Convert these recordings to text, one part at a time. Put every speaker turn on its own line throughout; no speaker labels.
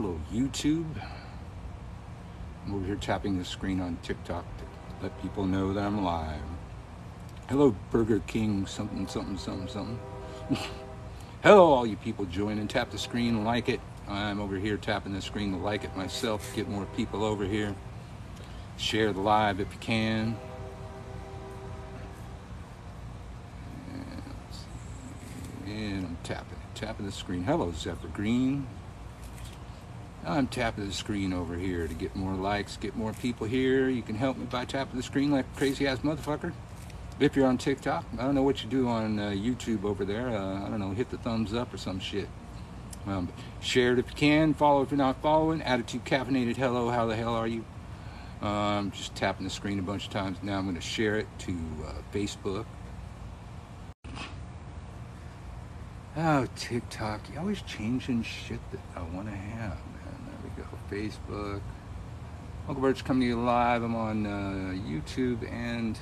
Hello, YouTube. I'm over here tapping the screen on TikTok to let people know that I'm live. Hello, Burger King, something, something, something, something. Hello, all you people joining. Tap the screen, like it. I'm over here tapping the screen to like it myself, get more people over here. Share the live if you can. And I'm tapping the screen. Hello, Zephyr Green. I'm tapping the screen over here to get more likes, get more people here. You can help me by tapping the screen like a crazy ass motherfucker. If you're on TikTok, I don't know what you do on YouTube over there. I don't know, hit the thumbs up or some shit. Share it if you can. Follow if you're not following. Attitude Caffeinated. Hello, how the hell are you? I'm just tapping the screen a bunch of times. Now I'm going to share it to Facebook. Oh, TikTok. You're always changing shit that I want to have, man. There we go. Facebook. Uncle Bert's coming to you live. I'm on YouTube and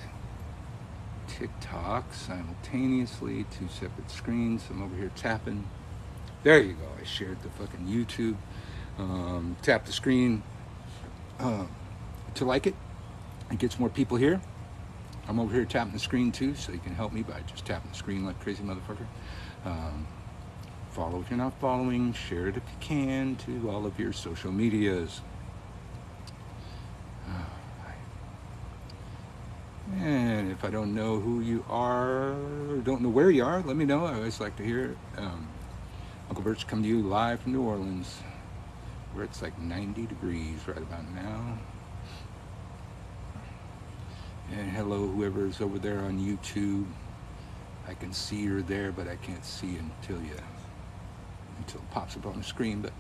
TikTok simultaneously. 2 separate screens. I'm over here tapping. There you go. I shared the fucking YouTube. Tap the screen to like it. It gets more people here. I'm over here tapping the screen too, so you can help me by just tapping the screen like a crazy motherfucker. Follow if you're not following. Share it if you can to all of your social medias. And if I don't know who you are, or don't know where you are, let me know. I always like to hear it. Uncle Bert's coming to you live from New Orleans, where it's like 90 degrees right about now. And hello, whoever's over there on YouTube. I can see you're there, but I can't see until it pops up on the screen. But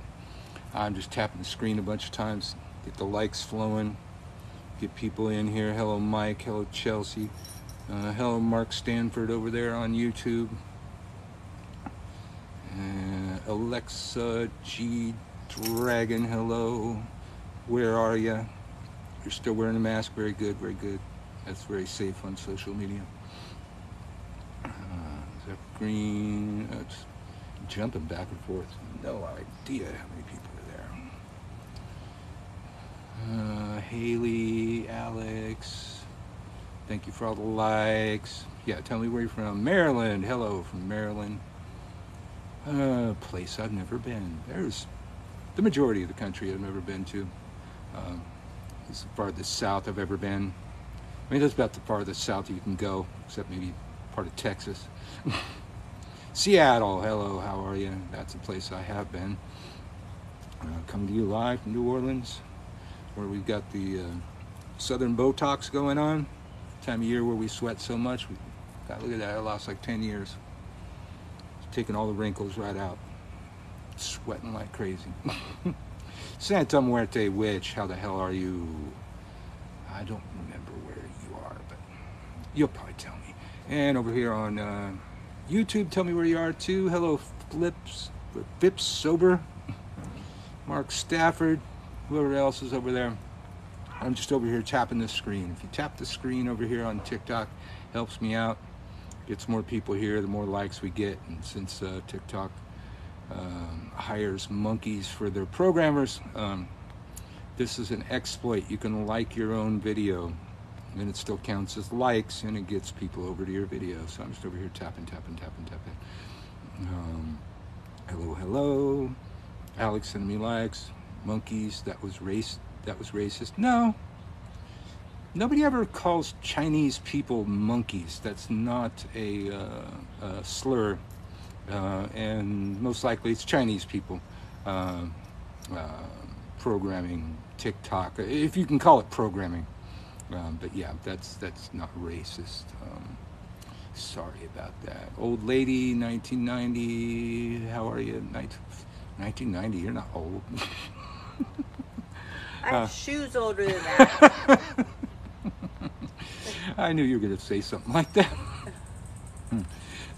I'm just tapping the screen a bunch of times, get the likes flowing, get people in here. Hello, Mike. Hello, Chelsea. Hello, Mark Stanford over there on YouTube. Alexa G Dragon. Hello. Where are you? You're still wearing a mask. Very good. Very good. That's very safe on social media. Green, it's jumping back and forth. No idea how many people are there. Haley, Alex, thank you for all the likes. Yeah, tell me where you're from. Maryland. Hello from Maryland. Place I've never been. There's the majority of the country I've never been to. It's the farthest south I've ever been. I mean, that's about the farthest south you can go, except maybe part of Texas. Seattle, hello, how are you? That's a place I have been. Coming to you live from New Orleans, where we've got the Southern Botox going on. Time of year where we sweat so much. God, look at that, I lost like 10 years. It's taking all the wrinkles right out. Sweating like crazy. Santa Muerte Witch, how the hell are you? I don't remember where you are, but you'll probably tell me. And over here on YouTube, tell me where you are too. Hello, Fips Sober, Mark Stafford, whoever else is over there. I'm just over here tapping the screen. If you tap the screen over here on TikTok, helps me out. Gets more people here, the more likes we get. And since TikTok hires monkeys for their programmers, this is an exploit. You can like your own video, and it still counts as likes, and it gets people over to your video. So I'm just over here tapping. Hello, hello. Alex sending me likes. Monkeys, that was racist. No. Nobody ever calls Chinese people monkeys. That's not a slur. And most likely it's Chinese people programming TikTok, if you can call it programming. But yeah, that's not racist. Sorry about that. Old lady, 1990. How are you? 1990. You're not old.
I have shoes older than that.
I knew you were going to say something like that.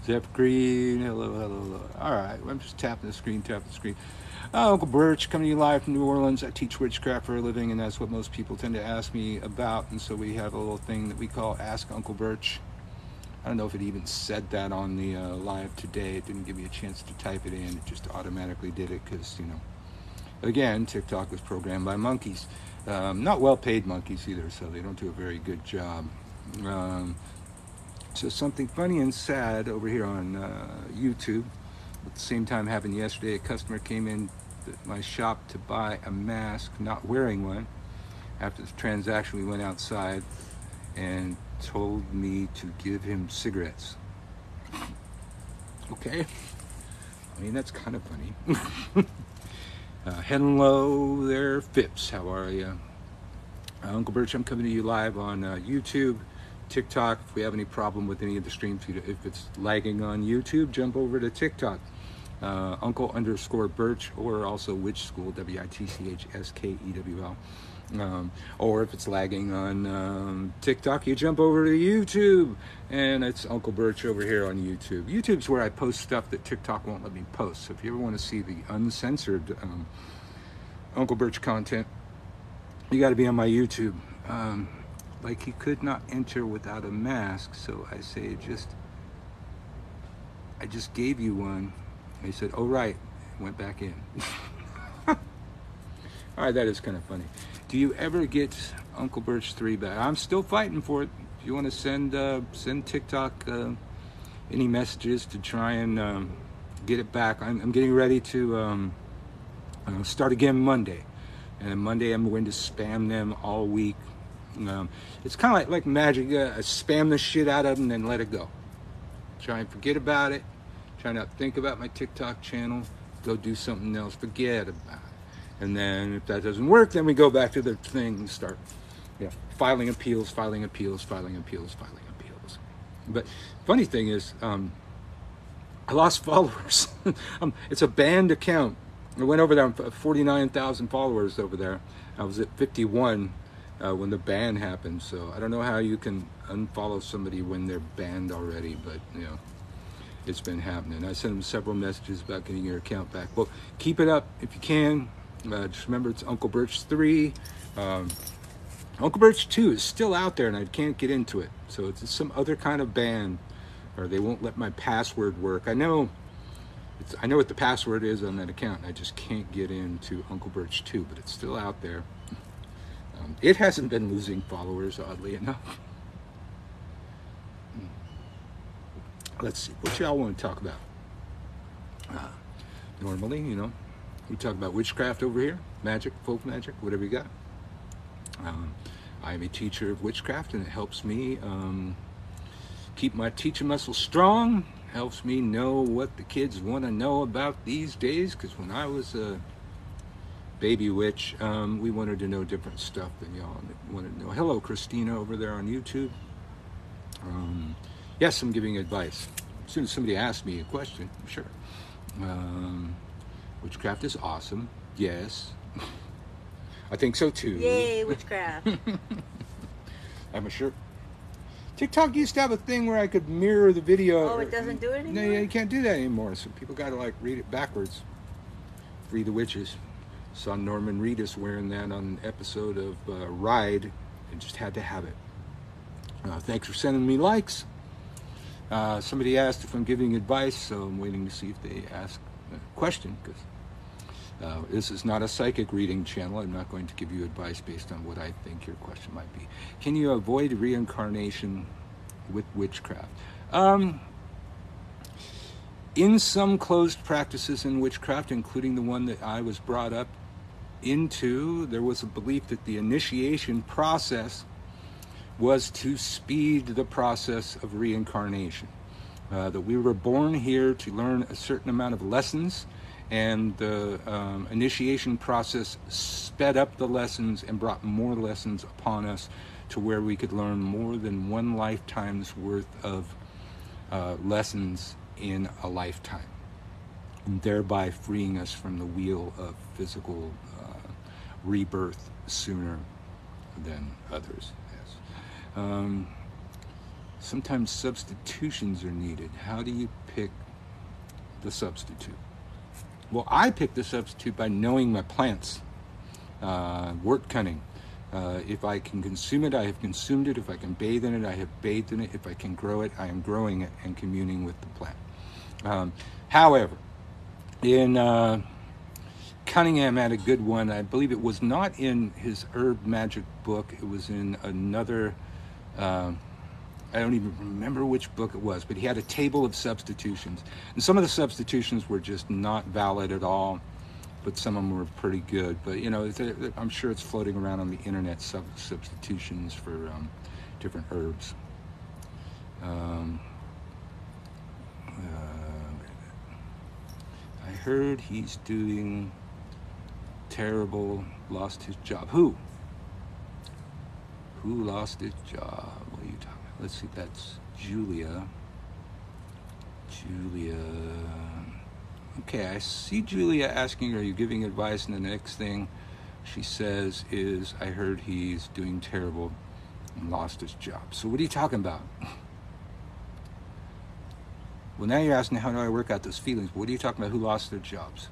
Zephyr Green. Hello. All right, I'm just tapping the screen. Uncle Birch coming to you live from New Orleans. I teach witchcraft for a living, and that's what most people tend to ask me about. And so we have a little thing that we call Ask Uncle Birch. I don't know if it even said that on the live today. It didn't give me a chance to type it in. It just automatically did it because, you know, Again, TikTok was programmed by monkeys. Not well-paid monkeys either, so they don't do a very good job. So something funny and sad over here on YouTube. At the same time happened yesterday. A customer came in my shop to buy a mask, not wearing one. After the transaction, we went outside and told me to give him cigarettes. Okay. I mean, that's kind of funny. Hello there, Phipps. How are you? Uncle Birch, I'm coming to you live on YouTube, TikTok. If we have any problem with any of the stream feed, if it's lagging on YouTube, jump over to TikTok. Uncle_Birch, or also Witch School, WITCHSKEWL. Or if it's lagging on TikTok, you jump over to YouTube, and it's Uncle Birch over here on YouTube. YouTube's where I post stuff that TikTok won't let me post. So if you ever want to see the uncensored Uncle Birch content, you got to be on my YouTube. Like he could not enter without a mask, so I say I just gave you one. And he said, "Oh right," went back in. All right, that is kind of funny. Do you ever get Uncle Birch 3 back? I'm still fighting for it. If you want to send TikTok any messages to try and get it back, I'm getting ready to start again Monday. And Monday I'm going to spam them all week. It's kind of like magic. I spam the shit out of them and then let it go. Try and forget about it. Try not to think about my TikTok channel. Go do something else. Forget about it. And then if that doesn't work, then we go back to the thing and start filing appeals. But funny thing is, I lost followers. It's a banned account. I went over there, 49,000 followers over there. I was at 51 when the ban happened. So I don't know how you can unfollow somebody when they're banned already, but it's been happening. I sent them several messages about getting your account back. Well, keep it up if you can. Just remember, it's Uncle Birch 3. Uncle Birch 2 is still out there, and I can't get into it. So it's some other kind of ban, or they won't let my password work. I know what the password is on that account. I just can't get into Uncle Birch 2, but it's still out there. It hasn't been losing followers, oddly enough. Let's see, what y'all want to talk about? Normally, we talk about witchcraft over here, magic, folk magic, whatever you got. I am a teacher of witchcraft, and it helps me keep my teaching muscle strong. Helps me know what the kids want to know about these days, because when I was a baby witch, we wanted to know different stuff than y'all wanted to know. Hello, Christina over there on YouTube. Yes, I'm giving advice. As soon as somebody asks me a question, sure. Witchcraft is awesome. Yes. I think so too.
Yay, witchcraft.
I'm sure. TikTok used to have a thing where I could mirror the video.
Oh, it doesn't do it anymore?
No, you can't do that anymore. So people got to read it backwards. Free the witches. Saw Norman Reedus wearing that on an episode of Ride, and just had to have it. Thanks for sending me likes. Somebody asked if I'm giving advice, so I'm waiting to see if they ask a question, because this is not a psychic reading channel. I'm not going to give you advice based on what I think your question might be. Can you avoid reincarnation with witchcraft? In some closed practices in witchcraft, including the one that I was brought up into, there was a belief that the initiation process was to speed the process of reincarnation. That we were born here to learn a certain amount of lessons, and the initiation process sped up the lessons and brought more lessons upon us to where we could learn more than one lifetime's worth of lessons in a lifetime, and thereby freeing us from the wheel of physical rebirth sooner than others. Yes. Sometimes substitutions are needed. How do you pick the substitute? Well, I pick the substitute by knowing my plants. Wort cunning. If I can consume it, I have consumed it. If I can bathe in it, I have bathed in it. If I can grow it, I am growing it and communing with the plant. However, in Cunningham had a good one. I believe it was not in his herb magic book. It was in another, I don't even remember which book it was, but he had a table of substitutions. And some of the substitutions were just not valid at all, but some of them were pretty good. But, you know, I'm sure it's floating around on the internet, substitutions for different herbs. I heard he's doing terrible, lost his job. Who lost his job? What are you talking about? Let's see, that's Julia. Okay, I see Julia asking, are you giving advice? And the next thing she says is, I heard he's doing terrible and lost his job. So what are you talking about? Well, now you're asking, how do I work out those feelings? What are you talking about? Who lost their jobs?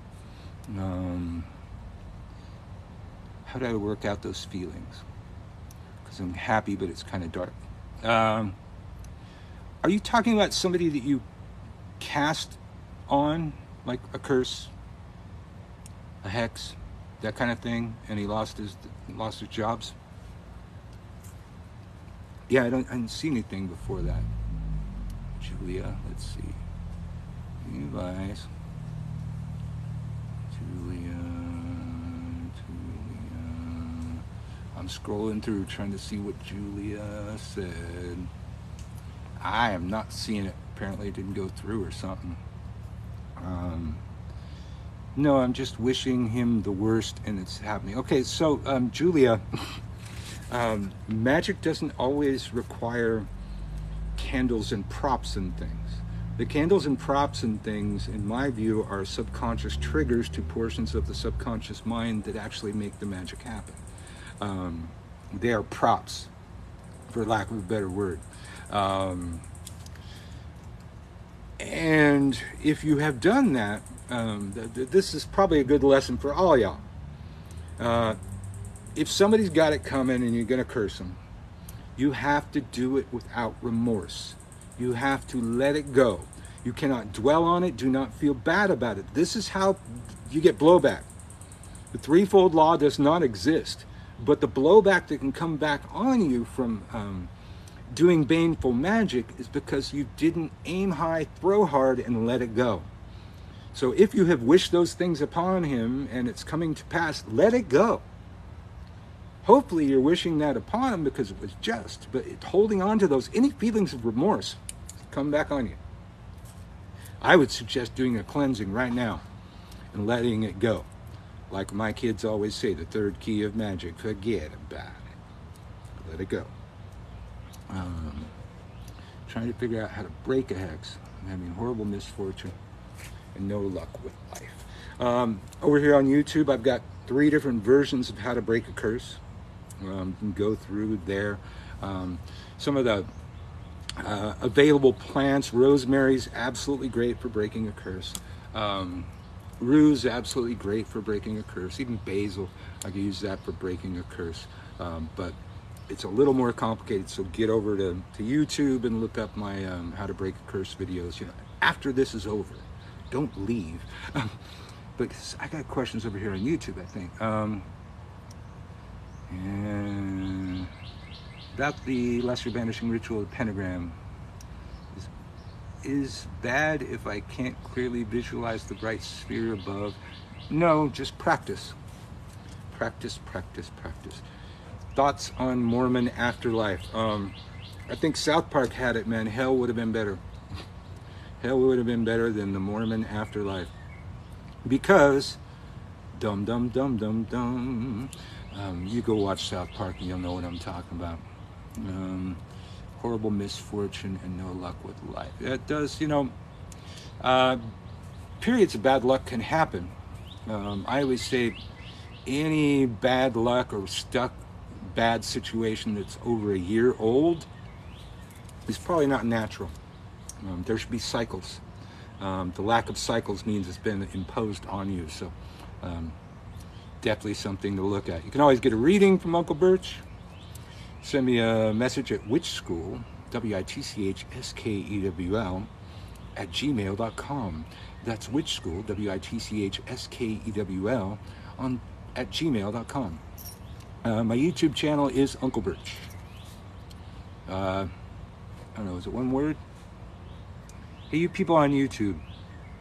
How do I work out those feelings? Because I'm happy, but it's kind of dark. Are you talking about somebody that you cast on, like a curse, a hex, that kind of thing, and he lost his jobs? Yeah, I didn't see anything before that. Julia, let's see. Advice. Julia. I'm scrolling through trying to see what Julia said. I am not seeing it. Apparently it didn't go through or something. No, I'm just wishing him the worst and it's happening. Okay, so Julia, magic doesn't always require candles and props and things. The candles and props and things, in my view, are subconscious triggers to portions of the subconscious mind that actually make the magic happen. They are props, for lack of a better word. And if you have done that, this is probably a good lesson for all y'all. If somebody's got it coming and you're going to curse them, you have to do it without remorse. You have to let it go. You cannot dwell on it. Do not feel bad about it. This is how you get blowback. The threefold law does not exist, but the blowback that can come back on you from doing baneful magic is because you didn't aim high, throw hard, and let it go. So if you have wished those things upon him and it's coming to pass, let it go. Hopefully you're wishing that upon him because it was just, but holding on to those, any feelings of remorse come back on you. I would suggest doing a cleansing right now and letting it go. Like my kids always say, the third key of magic, forget about it. Let it go. Trying to figure out how to break a hex. I'm having horrible misfortune and no luck with life. Over here on YouTube, I've got 3 different versions of how to break a curse. You can go through there. Some of the available plants. Rosemary's absolutely great for breaking a curse. Rue's absolutely great for breaking a curse. Even basil, I can use that for breaking a curse. But it's a little more complicated, so get over to YouTube and look up my how to break a curse videos. You know, after this is over, don't leave. Because I got questions over here on YouTube, I think. And about the lesser banishing ritual of pentagram. Is bad if I can't clearly visualize the bright sphere above? No, just practice. Practice, practice, practice. Thoughts on Mormon afterlife? I think South Park had it, man. Hell would have been better. Hell would have been better than the Mormon afterlife. Because, dum dum dum dum dum. You go watch South Park and you'll know what I'm talking about. Horrible misfortune and no luck with life. It does, you know, periods of bad luck can happen. I always say any bad luck or stuck bad situation that's over a year old is probably not natural. There should be cycles. The lack of cycles means it's been imposed on you. So definitely something to look at. You can always get a reading from Uncle Birch. Send me a message at witchschool, WITCHSKEWL, @gmail.com. That's Witch School, WITCHSKEWL, at gmail.com. My YouTube channel is Uncle Birch. I don't know, is it one word? Hey, you people on YouTube,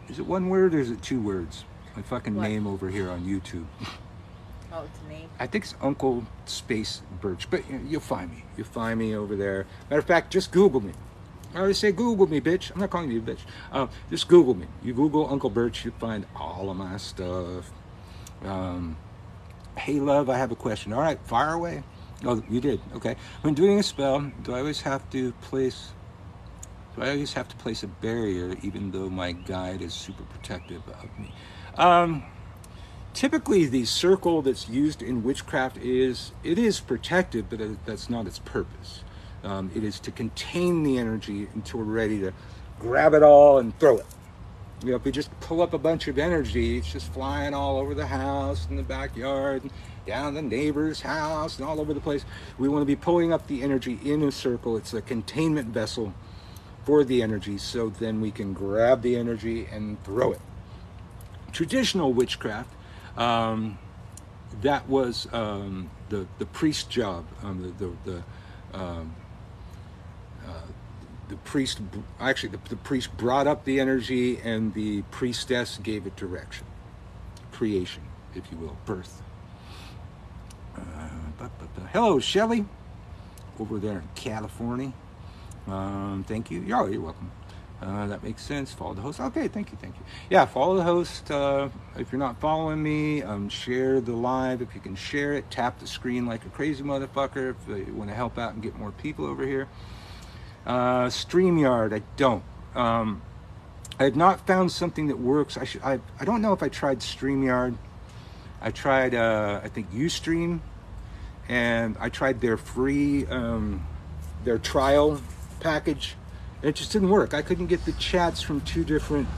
is it one word or is it two words? My fucking
What?
name over here on YouTube.
Oh, it's a name.
I think it's Uncle Space Birch, but you'll find me. You'll find me over there. Matter of fact, just Google me. I always say Google me, bitch. I'm not calling you a bitch. Just Google me. You Google Uncle Birch, you find all of my stuff. Hey, love, I have a question. All right, fire away. Oh, you did. Okay. When doing a spell, do I always have to place a barrier, even though my guide is super protective of me? Typically, the circle that's used in witchcraft is protective, but that's not its purpose. It is to contain the energy until we're ready to grab it all and throw it. You know, if we just pull up a bunch of energy, it's just flying all over the house, in the backyard, and down the neighbor's house, and all over the place. We want to be pulling up the energy in a circle. It's a containment vessel for the energy, so then we can grab the energy and throw it. Traditional witchcraft, that was the priest's job. The priest brought up the energy, and the priestess gave it direction, creation, if you will, birth. Hello, Shelley, over there in California. Thank you. You're welcome. That makes sense. Follow the host. Okay, thank you. Yeah, follow the host. If you're not following me, share the live. If you can share it, tap the screen like a crazy motherfucker. If you want to help out and get more people over here. StreamYard, I don't. I have not found something that works. I don't know if I tried StreamYard. I tried, I think, Ustream, and I tried their free, their trial package. It just didn't work. I couldn't get the chats from two different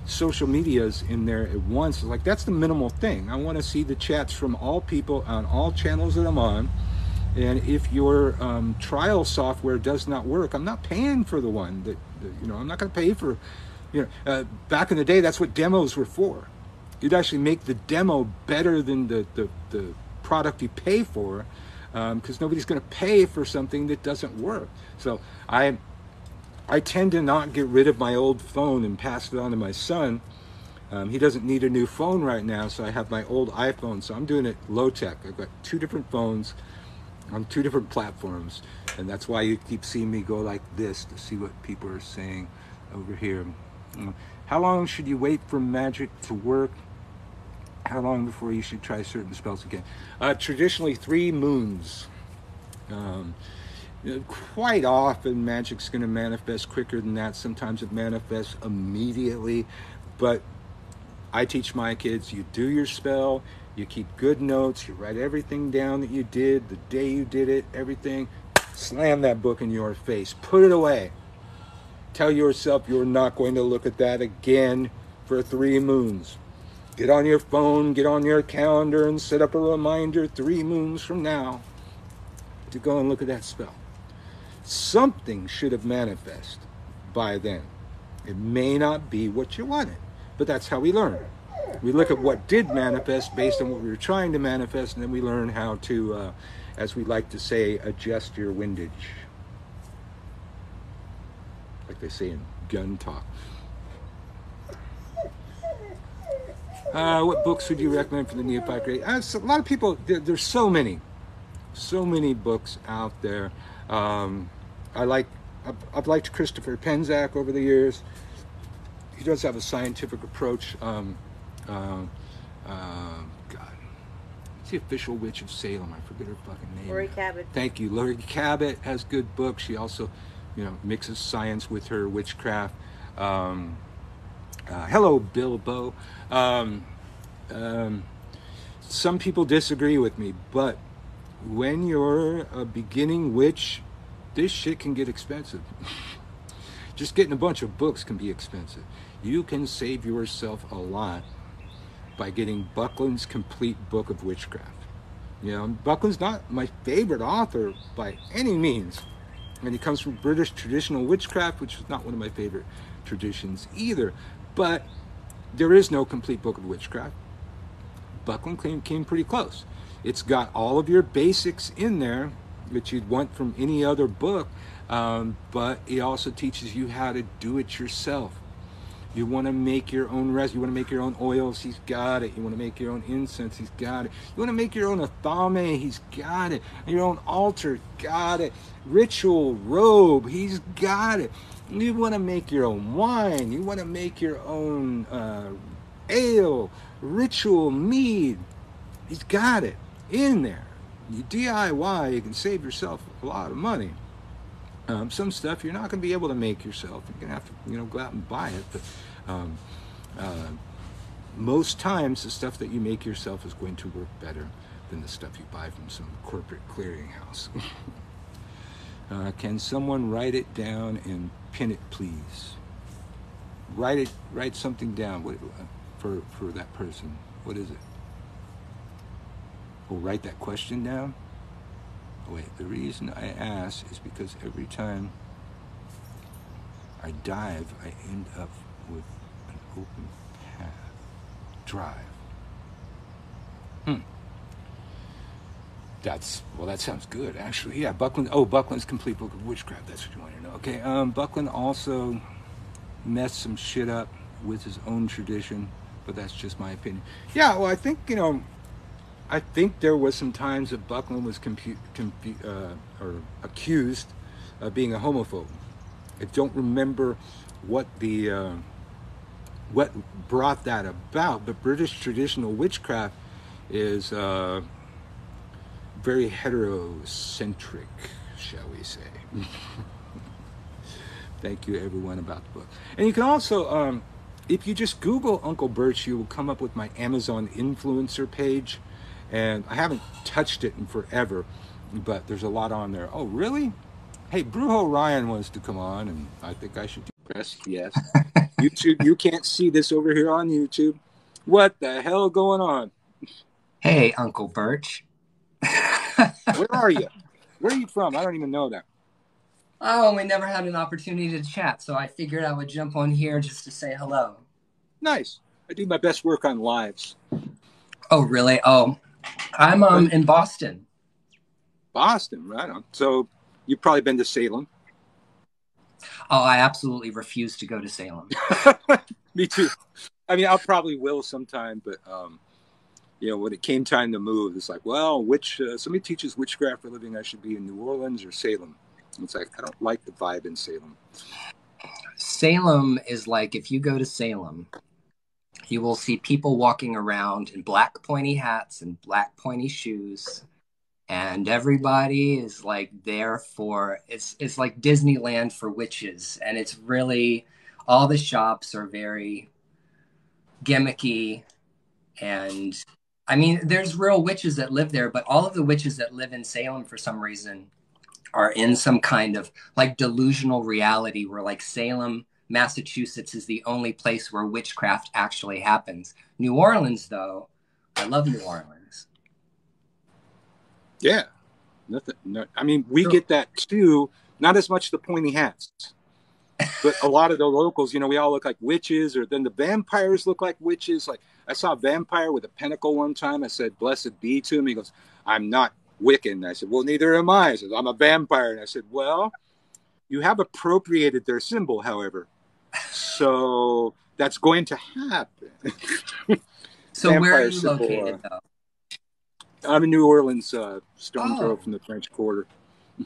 social medias in there at once. Like, that's the minimal thing. I want to see the chats from all people on all channels that I'm on. And if your trial software does not work, I'm not paying for the one that I'm not going to pay for. Back in the day, that's what demos were for. You'd actually make the demo better than the product you pay for, because nobody's going to pay for something that doesn't work. So I tend to not get rid of my old phone and pass it on to my son. He doesn't need a new phone right now, so I have my old iPhone. So I'm doing it low tech. I've got two different phones on two different platforms, and that's why you keep seeing me go like this to see what people are saying over here. How long should you wait for magic to work? How long before you should try certain spells again? Traditionally 3 moons. Quite often magic's going to manifest quicker than that. Sometimes it manifests immediately, but I teach my kids, you do your spell, you keep good notes, you write everything down that you did, the day you did it, everything. Slam that book in your face. Put it away. Tell yourself you're not going to look at that again for 3 moons. Get on your phone, get on your calendar, and set up a reminder 3 moons from now to go and look at that spell. Something should have manifested by then. It may not be what you wanted, but that's how we learn. We look at what did manifest based on what we were trying to manifest, and then we learn how to, as we like to say, adjust your windage. Like they say in gun talk. What books would you recommend for the neophyte grade? A lot of people, there's so many books out there. I've liked Christopher Penczak over the years. He does have a scientific approach. God, it's the official witch of Salem. I forget her fucking name.
Lori Cabot.
Thank you. Lori Cabot has good books. She also, mixes science with her witchcraft. Hello, Bilbo. Some people disagree with me, but when you're a beginning witch, this shit can get expensive. Just getting a bunch of books can be expensive. You can save yourself a lot by getting Buckland's Complete Book of Witchcraft. Buckland's not my favorite author by any means. And he comes from British traditional witchcraft, which is not one of my favorite traditions either. But there is no complete book of witchcraft. Buckland came pretty close. It's got all of your basics in there that you'd want from any other book, but it also teaches you how to do it yourself. You want to make your own resin. You want to make your own oils. He's got it. You want to make your own incense. He's got it. You want to make your own athame. He's got it. Your own altar. Got it. Ritual robe. He's got it. You want to make your own wine. You want to make your own ale. Ritual mead. He's got it in there. You DIY. You can save yourself a lot of money. Some stuff you're not going to be able to make yourself. You're going to have to, go out and buy it. But most times, the stuff that you make yourself is going to work better than the stuff you buy from some corporate clearinghouse. Can someone write it down and pin it, please? Write something down for that person. What is it? Oh, write that question down. Wait, the reason I ask is because every time I dive, I end up with an open path. Drive. That sounds good, actually. Yeah, Buckland's Complete Book of Witchcraft. That's what you want to know. Okay, Buckland also messed some shit up with his own tradition, but that's just my opinion. Yeah, well, I think, I think there was some times that Buckland was accused of being a homophobe. I don't remember what brought that about, but British traditional witchcraft is very heterocentric, shall we say. Thank you, everyone, about the book. And you can also, if you just Google Uncle Birch, you will come up with my Amazon influencer page. And I haven't touched it in forever, but there's a lot on there. Oh, really? Hey, Brujo Ryan wants to come on, and I think I should press yes. YouTube, you can't see this over here on YouTube. What the hell going on?
Hey, Uncle Birch.
Where are you? Where are you from? I don't even know that.
Oh, we never had an opportunity to chat, so I figured I would jump on here just to say hello.
Nice. I do my best work on lives.
Oh, really? Oh, I'm in Boston.
Boston, right on. So you've probably been to Salem.
Oh, I absolutely refuse to go to Salem.
Me too. I mean, I probably will sometime, but when it came time to move, it's like, well, somebody teaches witchcraft for a living, I should be in New Orleans or Salem. It's like, I don't like the vibe in Salem.
Salem is like, if you go to Salem, you will see people walking around in black pointy hats and black pointy shoes. And everybody is like there for, it's like Disneyland for witches. And it's really, all the shops are very gimmicky. And I mean, there's real witches that live there, but all of the witches that live in Salem for some reason are in some kind of like delusional reality where like Salem, Massachusetts is the only place where witchcraft actually happens. New Orleans, though, I love New Orleans.
Yeah. I mean, we get that too. Not as much the pointy hats, but a lot of the locals, we all look like witches, or then the vampires look like witches. Like I saw a vampire with a pentacle one time. I said, "Blessed be to him." He goes, "I'm not Wiccan." I said, "Well, neither am I." He says, "I'm a vampire." And I said, "Well, you have appropriated their symbol, however. So that's going to happen."
So where are you located, though?
I'm in New Orleans, stone throw from the French Quarter.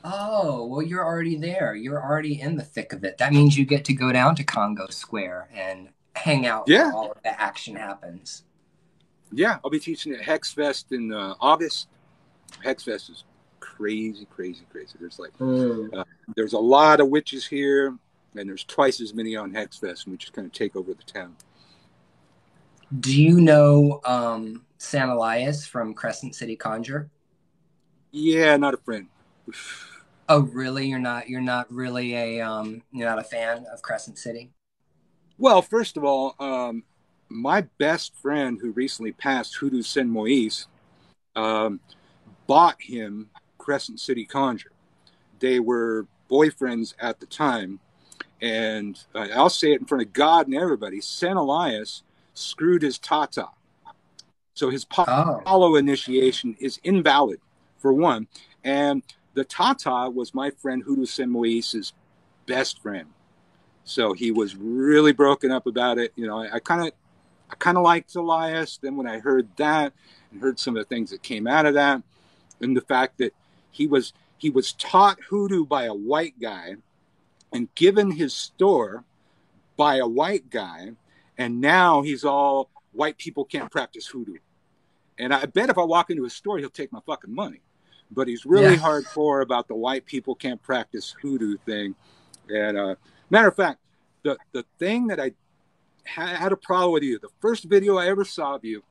Oh, well, you're already there. You're already in the thick of it. That means you get to go down to Congo Square and hang out where all of the action happens.
Yeah, I'll be teaching at Hex Fest in August. Hex Fest is crazy, crazy, crazy. There's like, there's a lot of witches here, and there's twice as many on Hex Fest, and we just kind of take over the town.
Do you know San Elias from Crescent City Conjure?
Yeah, not a friend.
Oh, really? You're not really you're not a fan of Crescent City?
Well, first of all, my best friend who recently passed, Hoodoo Sen Moise, bought him Crescent City Conjure. They were boyfriends at the time, And I'll say it in front of God and everybody. Saint Elias screwed his tata. So his
Oh,
Palo initiation is invalid, for one. And the tata was my friend Hudu Semoise's best friend. So he was really broken up about it. You know, I kind of liked Elias. Then when I heard that and heard some of the things that came out of that, and the fact that he was taught hoodoo by a white guy and given his store by a white guy, and now he's all white people can't practice hoodoo. And I bet if I walk into his store, he'll take my fucking money. But he's really
yeah.
hardcore about the white people can't practice hoodoo thing. And matter of fact, the thing that I had a problem with you, the first video I ever saw of you,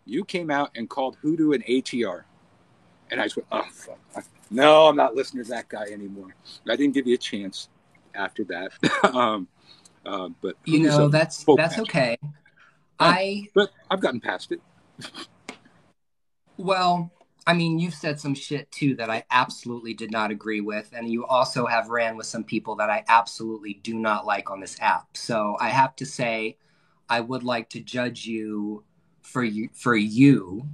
you came out and called hoodoo an ATR. And I just went, oh, fuck. No, I'm not listening to that guy anymore. I didn't give you a chance after that. But
You know, that's okay.
But I've gotten past it.
Well, I mean, you've said some shit too that I absolutely did not agree with, and you also have ran with some people that I absolutely do not like on this app. So I have to say, I would like to judge you for you.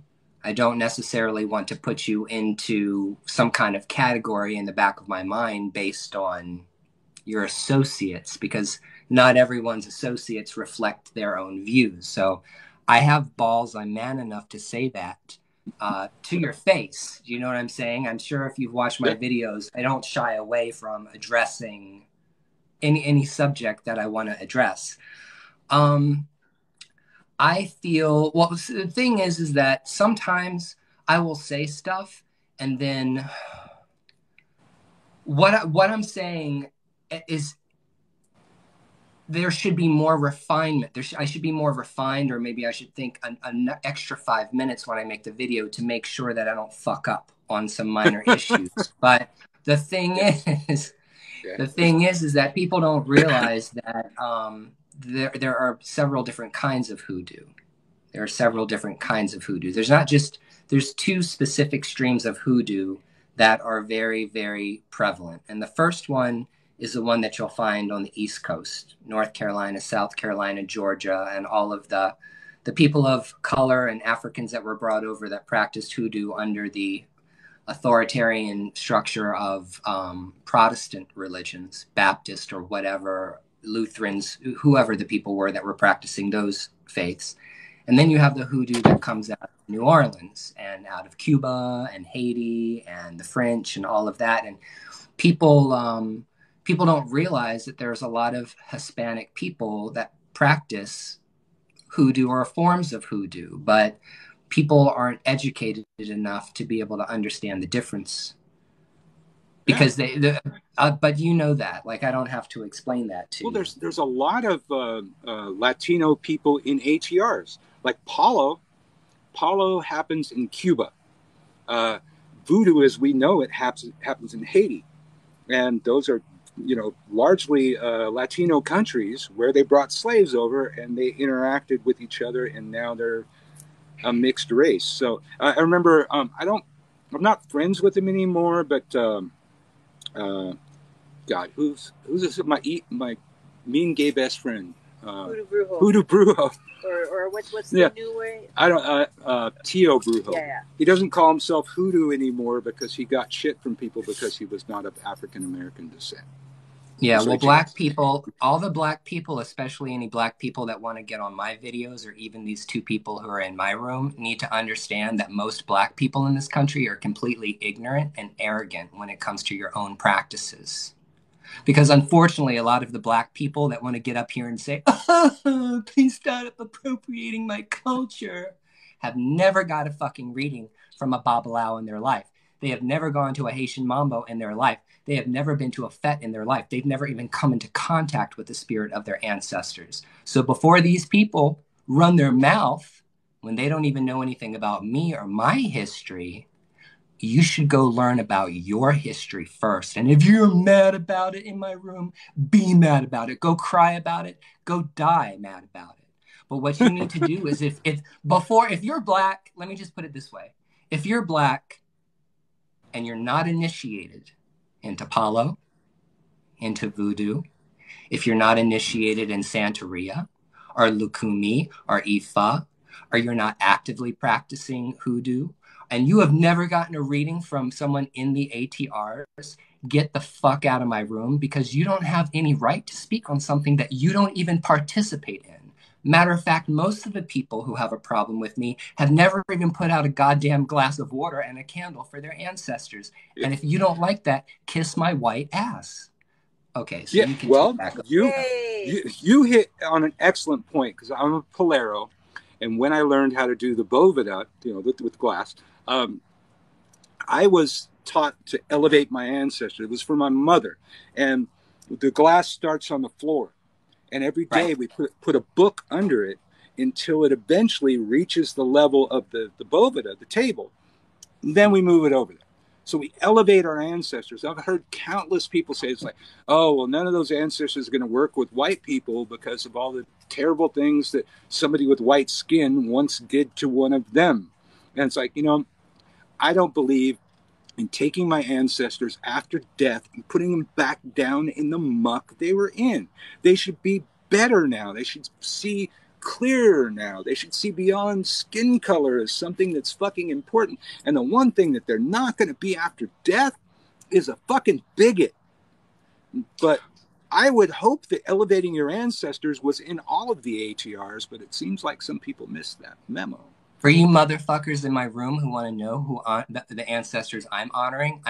I don't necessarily want to put you into some kind of category in the back of my mind based on your associates, because not everyone's associates reflect their own views. So I have balls. I'm man enough to say that to your face. You know what I'm saying? I'm sure if you've watched my videos, I don't shy away from addressing any subject that I want to address. I feel, well, the thing is that sometimes I will say stuff, and then what I'm saying is there should be more refinement. I should be more refined, or maybe I should think an extra 5 minutes when I make the video to make sure that I don't fuck up on some minor issues. But the thing is that people don't realize that there are several different kinds of hoodoo. There are several different kinds of hoodoo. There's two specific streams of hoodoo that are very, very prevalent. And the first one is the one that you'll find on the East Coast, North Carolina, South Carolina, Georgia, and all of the people of color and Africans that were brought over that practiced hoodoo under the authoritarian structure of Protestant religions, Baptist or whatever, Lutherans, whoever the people were that were practicing those faiths. And then you have the hoodoo that comes out of New Orleans and out of Cuba and Haiti and the French and all of that. And people don't realize that there's a lot of Hispanic people that practice hoodoo or forms of hoodoo, but people aren't educated enough to be able to understand the difference. Because but you know that, like, I don't have to explain that to you.
Well, there's a lot of Latino people in ATRs. Like Palo happens in Cuba. Voodoo, as we know it, happens in Haiti. And those are, largely Latino countries where they brought slaves over and they interacted with each other, and now they're a mixed race. So I remember, I'm not friends with them anymore, but God, who's this? My mean gay best friend,
Hoodoo Brujo.
Hoodoo Brujo.
Or what's the new way?
I don't. Tio Brujo.
Yeah.
He doesn't call himself Hoodoo anymore because he got shit from people because he was not of African American descent.
Yeah, well, black people, all the black people, especially any black people that want to get on my videos, or even these two people who are in my room, need to understand that most black people in this country are completely ignorant and arrogant when it comes to your own practices. Because unfortunately, a lot of the black people that want to get up here and say, oh, please stop appropriating my culture, have never got a fucking reading from a babalao in their life. They have never gone to a Haitian mambo in their life. They have never been to a fete in their life. They've never even come into contact with the spirit of their ancestors. So before these people run their mouth, when they don't even know anything about me or my history, you should go learn about your history first. And if you're mad about it in my room, be mad about it. Go cry about it. Go die mad about it. But what you need to do is if you're black, let me just put it this way. If you're black and you're not initiated into Palo, into voodoo, if you're not initiated in Santeria or Lukumi or Ifa, or you're not actively practicing hoodoo, and you have never gotten a reading from someone in the ATRs, get the fuck out of my room, because you don't have any right to speak on something that you don't even participate in. Matter of fact, most of the people who have a problem with me have never even put out a goddamn glass of water and a candle for their ancestors. And if you don't like that, kiss my white ass. Okay, so
Yeah,
you can
well,
take back up.
Yay!
you hit on an excellent point, because I'm a Polero, and when I learned how to do the Bovida, with glass, I was taught to elevate my ancestor. It was for my mother, and the glass starts on the floor, and every day we put a book under it until it eventually reaches the level of the Bovida, the table. And then we move it over there. So we elevate our ancestors. I've heard countless people say, it's like, oh, well, none of those ancestors are going to work with white people because of all the terrible things that somebody with white skin once did to one of them. And it's like, I don't believe in taking my ancestors after death and putting them back down in the muck they were in. They should be better now. They should see clearer now. They should see beyond skin color as something that's fucking important. And the one thing that they're not going to be after death is a fucking bigot. But I would hope that elevating your ancestors was in all of the ATRs, but it seems like some people missed that memo.
For you motherfuckers in my room who want to know who the ancestors I'm honoring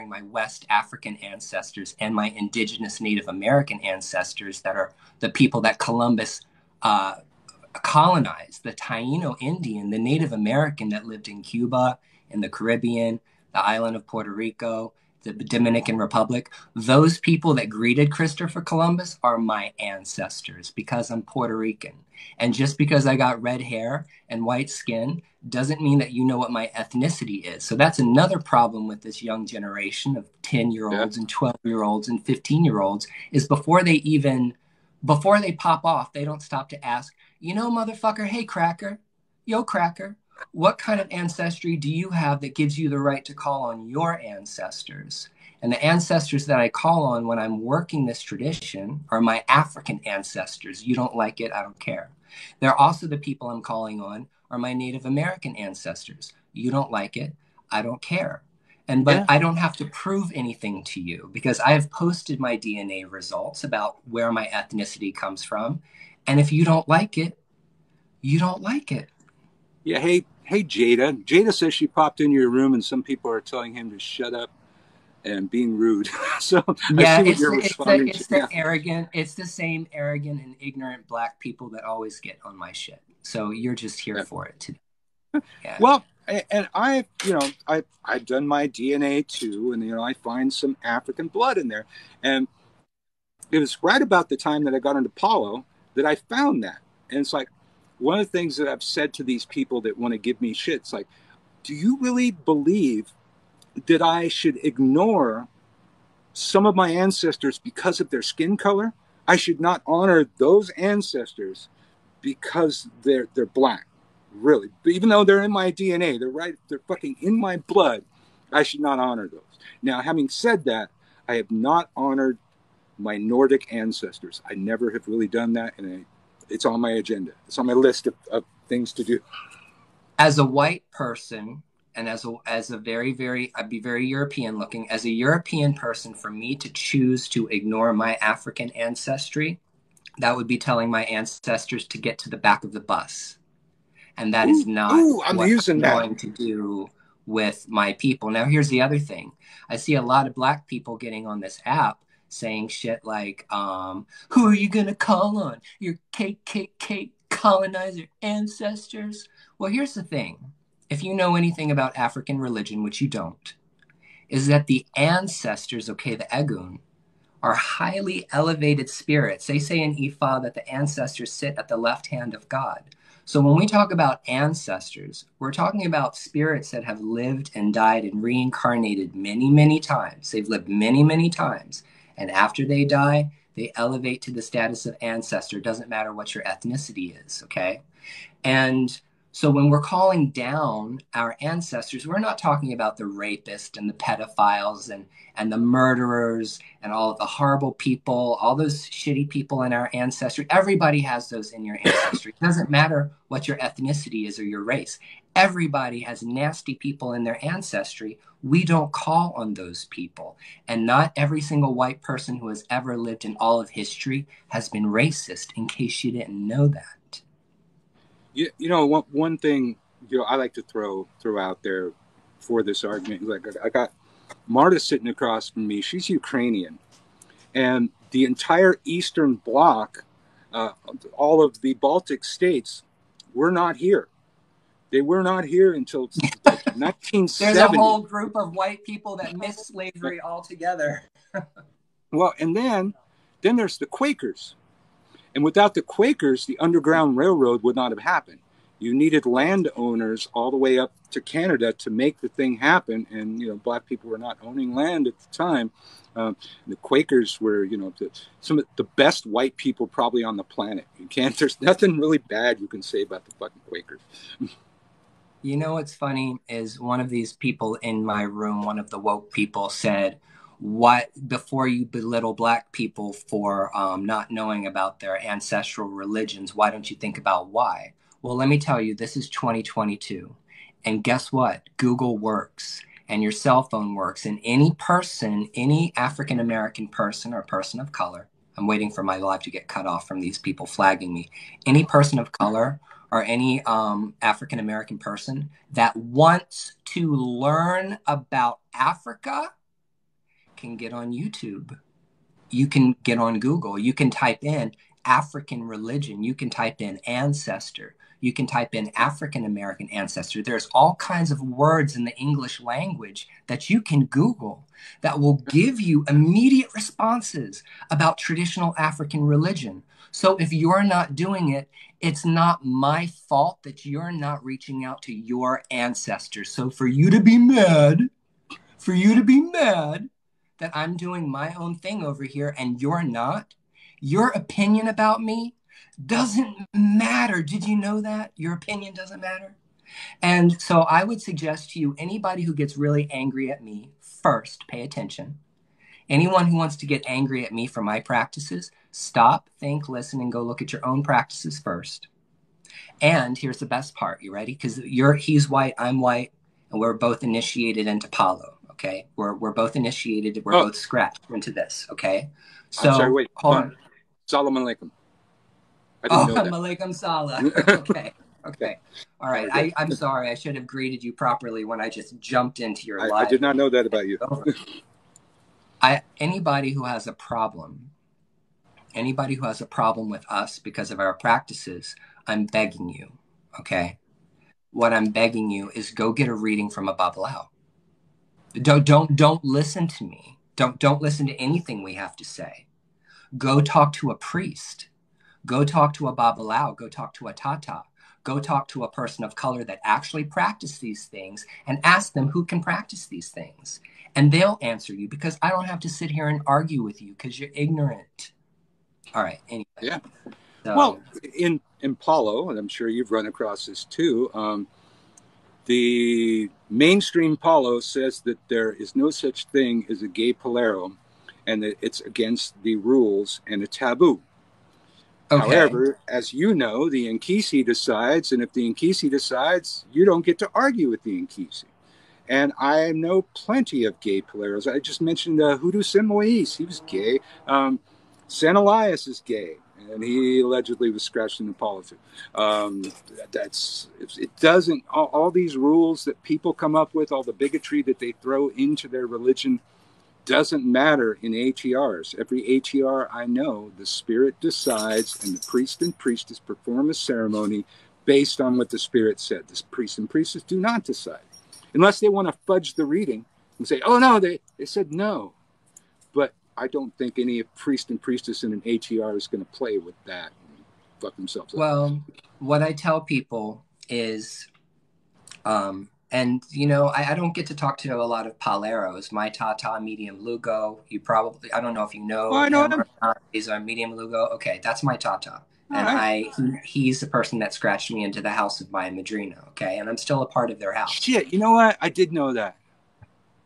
my West African ancestors and my indigenous Native American ancestors that are the people that Columbus colonized, the Taino Indian, the Native American that lived in Cuba, in the Caribbean, the island of Puerto Rico, the Dominican Republic. Those people that greeted Christopher Columbus are my ancestors because I'm Puerto Rican. And just because I got red hair and white skin doesn't mean that you know what my ethnicity is. So that's another problem with this young generation of 10-year-olds and 12-year-olds and 15-year-olds is before they pop off, they don't stop to ask, motherfucker, hey, cracker, yo, cracker, what kind of ancestry do you have that gives you the right to call on your ancestors? And the ancestors that I call on when I'm working this tradition are my African ancestors. You don't like it, I don't care. They're also the people I'm calling on are my Native American ancestors. You don't like it, I don't care. But I don't have to prove anything to you because I have posted my DNA results about where my ethnicity comes from. And if you don't like it, you don't like it.
Yeah, hey Jada. Jada says she popped in your room and some people are telling him to shut up and being rude. So
yeah,
I see what you're responding
it's
to.
Arrogant. It's the same arrogant and ignorant black people that always get on my shit. So you're just here for it today. Yeah.
Well, and I've done my DNA too, and I find some African blood in there, and it was right about the time that I got into Palo that I found that, and it's like one of the things that I've said to these people that want to give me shit. It's like, do you really believe that I should ignore some of my ancestors because of their skin color? I should not honor those ancestors because they're black. Really, even though they're in my DNA, they're fucking in my blood. I should not honor those. Now, having said that, I have not honored my Nordic ancestors. I never have really done that, and it's on my agenda. It's on my list of things to do.
As a white person, and as a very, very, I'd be very European looking. As a European person, for me to choose to ignore my African ancestry, that would be telling my ancestors to get to the back of the bus. And that is not what I'm going to do with my people. Now, here's the other thing. I see a lot of black people getting on this app saying shit like, who are you going to call on? Your KKK colonizer ancestors? Well, here's the thing. If you know anything about African religion, which you don't, is that the ancestors, the Egun, are highly elevated spirits. They say in Ifa that the ancestors sit at the left hand of God. So when we talk about ancestors, we're talking about spirits that have lived and died and reincarnated many, many times. They've lived many, many times. And after they die, they elevate to the status of ancestor. It doesn't matter what your ethnicity is, okay? And So when we're calling down our ancestors, we're not talking about the rapists and the pedophiles and the murderers and all of the horrible people, all those shitty people in our ancestry. Everybody has those in your ancestry. It doesn't matter what your ethnicity is or your race. Everybody has nasty people in their ancestry. We don't call on those people. And not every single white person who has ever lived in all of history has been racist, in case you didn't know that.
You know, one thing, you know, I like to throw out there for this argument. Like, I got Marta sitting across from me. She's Ukrainian, and the entire Eastern Bloc, all of the Baltic states, were not here. They were not here until like 1970.
There's a whole group of white people that miss slavery altogether.
Well, and then there's the Quakers. And without the Quakers, the Underground Railroad would not have happened. You needed landowners all the way up to Canada to make the thing happen. And, you know, black people were not owning land at the time. The Quakers were, you know, some of the best white people probably on the planet. There's nothing really bad you can say about the fucking Quakers.
You know what's funny is one of these people in my room, one of the woke people said, what, before you belittle black people for not knowing about their ancestral religions, why don't you think about why? Well, let me tell you, this is 2022. And guess what? Google works and your cell phone works. And any person, any African-American person or person of color, I'm waiting for my live to get cut off from these people flagging me. Any person of color or any African-American person that wants to learn about Africa can get on YouTube. You can get on Google. You can type in African religion. You can type in ancestor. You can type in African-American ancestor. There's all kinds of words in the English language that you can Google that will give you immediate responses about traditional African religion. So if you're not doing it, it's not my fault that you're not reaching out to your ancestors. So for you to be mad that I'm doing my own thing over here and you're not, your opinion about me doesn't matter. Did you know that? Your opinion doesn't matter. And so I would suggest to you, anybody who gets really angry at me, first, pay attention. Anyone who wants to get angry at me for my practices, stop, think, listen, and go look at your own practices first. And here's the best part. You ready? Because he's white, I'm white, and we're both initiated into Palo. Okay, we're both initiated. We're both scratched into this. Okay, so
I'm sorry, wait.
hold on.
Salam alaikum.
I didn't know that. Alaikum salam. Okay. All right. I'm sorry. I should have greeted you properly when I just jumped into your live.
I did not know that about you.
Anybody who has a problem with us because of our practices, I'm begging you. Okay, what I'm begging you is go get a reading from a Babalao. Don't listen to me. Don't listen to anything we have to say. Go talk to a priest. Go talk to a Babalao. Go talk to a Tata. Go talk to a person of color that actually practice these things and ask them who can practice these things. And they'll answer you, because I don't have to sit here and argue with you because you're ignorant. All right. Anyway.
Yeah. So, well, in Palo, and I'm sure you've run across this too, the mainstream Palo says that there is no such thing as a gay Polero and that it's against the rules and a taboo. Okay. However, as you know, the Nkisi decides, and if the Nkisi decides, you don't get to argue with the Nkisi. And I know plenty of gay Poleros. I just mentioned Hudu Simois. He was gay. San Elias is gay, and he allegedly was scratched in the politics. It doesn't, all these rules that people come up with, all the bigotry that they throw into their religion, doesn't matter in ATRs. Every ATR I know, the spirit decides, and the priest and priestess perform a ceremony based on what the spirit said. The priest and priestess do not decide, unless they want to fudge the reading and say, oh no, they said no. But I don't think any priest and priestess in an ATR is going to play with that and fuck themselves up.
Well, what I tell people is, and, you know, I don't get to talk to a lot of Paleros. My Tata, medium Lugo, you probably, I don't know if you know.
Oh, I know him.
He's a medium Lugo. Okay, that's my Tata.
All
And
right.
he's the person that scratched me into the house of my madrina. Okay. And I'm still a part of their house.
Shit, you know what? I did know that.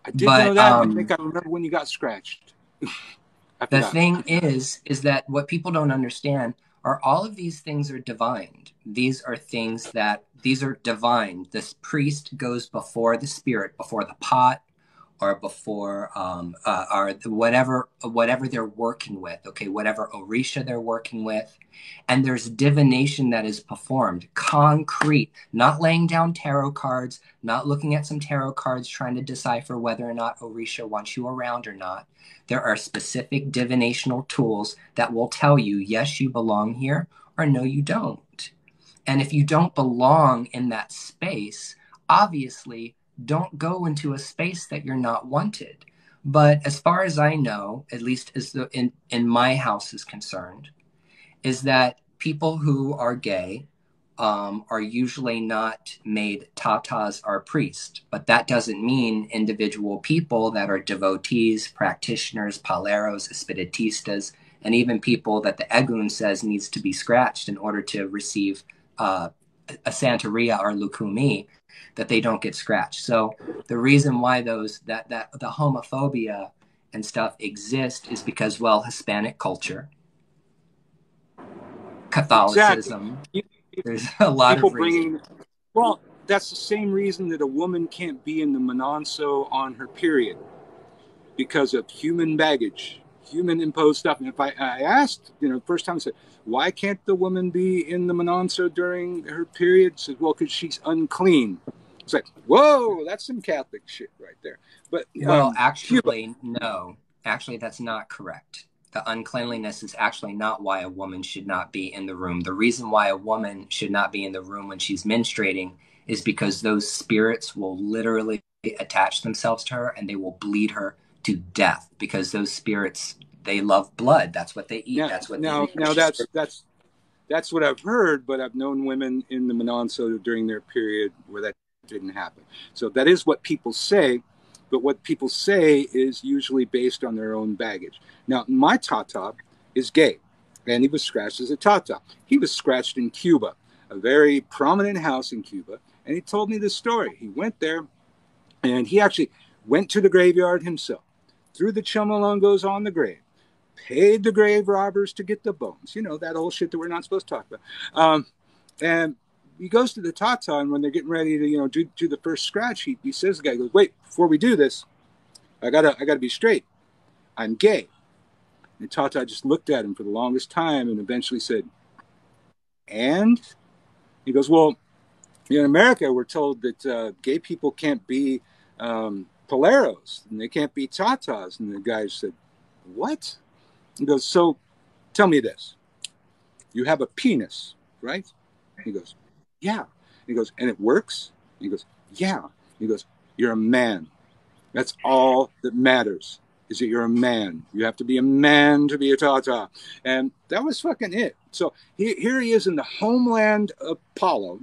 I did know
But
that. I think I remember when you got scratched. I
the
forgot.
thing is that what people don't understand are all of these things are divined. These are things that these are divine. This priest goes before the spirit, before the pot, or before or whatever they're working with. Okay, whatever orisha they're working with, and there's divination that is performed, concrete, not laying down tarot cards, not looking at some tarot cards trying to decipher whether or not orisha wants you around or not. There are specific divinational tools that will tell you, yes, you belong here, or no, you don't. And if you don't belong in that space, obviously don't go into a space that you're not wanted. But as far as I know, at least as in my house is concerned, is that people who are gay are usually not made tatas or priests, but that doesn't mean individual people that are devotees, practitioners, paleros, espiritistas, and even people that the Egun says needs to be scratched in order to receive a Santeria or Lukumi, that they don't get scratched. So the reason why that the homophobia and stuff exist is because, well, Hispanic culture,
Exactly.
Catholicism, there's a lot
People
of reasons.
bringing. Well, that's the same reason that a woman can't be in the Manonso on her period, because of human baggage, human imposed stuff. And if I asked, first time I said, why can't the woman be in the Manonso during her period? Said, well, because she's unclean. It's like, whoa, that's some Catholic shit right there. But
Well,
Cuba,
actually, no. Actually, that's not correct. The uncleanliness is actually not why a woman should not be in the room. The reason why a woman should not be in the room when she's menstruating is because those spirits will literally attach themselves to her and they will bleed her to death, because those spirits, they love blood. That's what they eat.
now,
That's what they
now,
eat.
now that's what I've heard. But I've known women in the Manonso during their period where that didn't happen. So that is what people say. But what people say is usually based on their own baggage. Now, my Tata is gay, and he was scratched as a Tata. He was scratched in Cuba, a very prominent house in Cuba, and he told me this story. He went there, and he actually went to the graveyard himself, threw the chumolongos on the grave, paid the grave robbers to get the bones. You know, that whole shit that we're not supposed to talk about. And he goes to the Tata, and when they're getting ready to, do the first scratch, he says, the guy goes, wait, before we do this, I gotta be straight. I'm gay. And Tata just looked at him for the longest time and eventually said, and? He goes, well, in America, we're told that gay people can't be poleros and they can't be tatas. And the guy said, what? He goes, so tell me this. You have a penis, right? He goes, yeah. He goes, and it works? He goes, yeah. He goes, you're a man. That's all that matters, is that you're a man. You have to be a man to be a Tata. And that was fucking it. So here he is in the homeland of Apollo.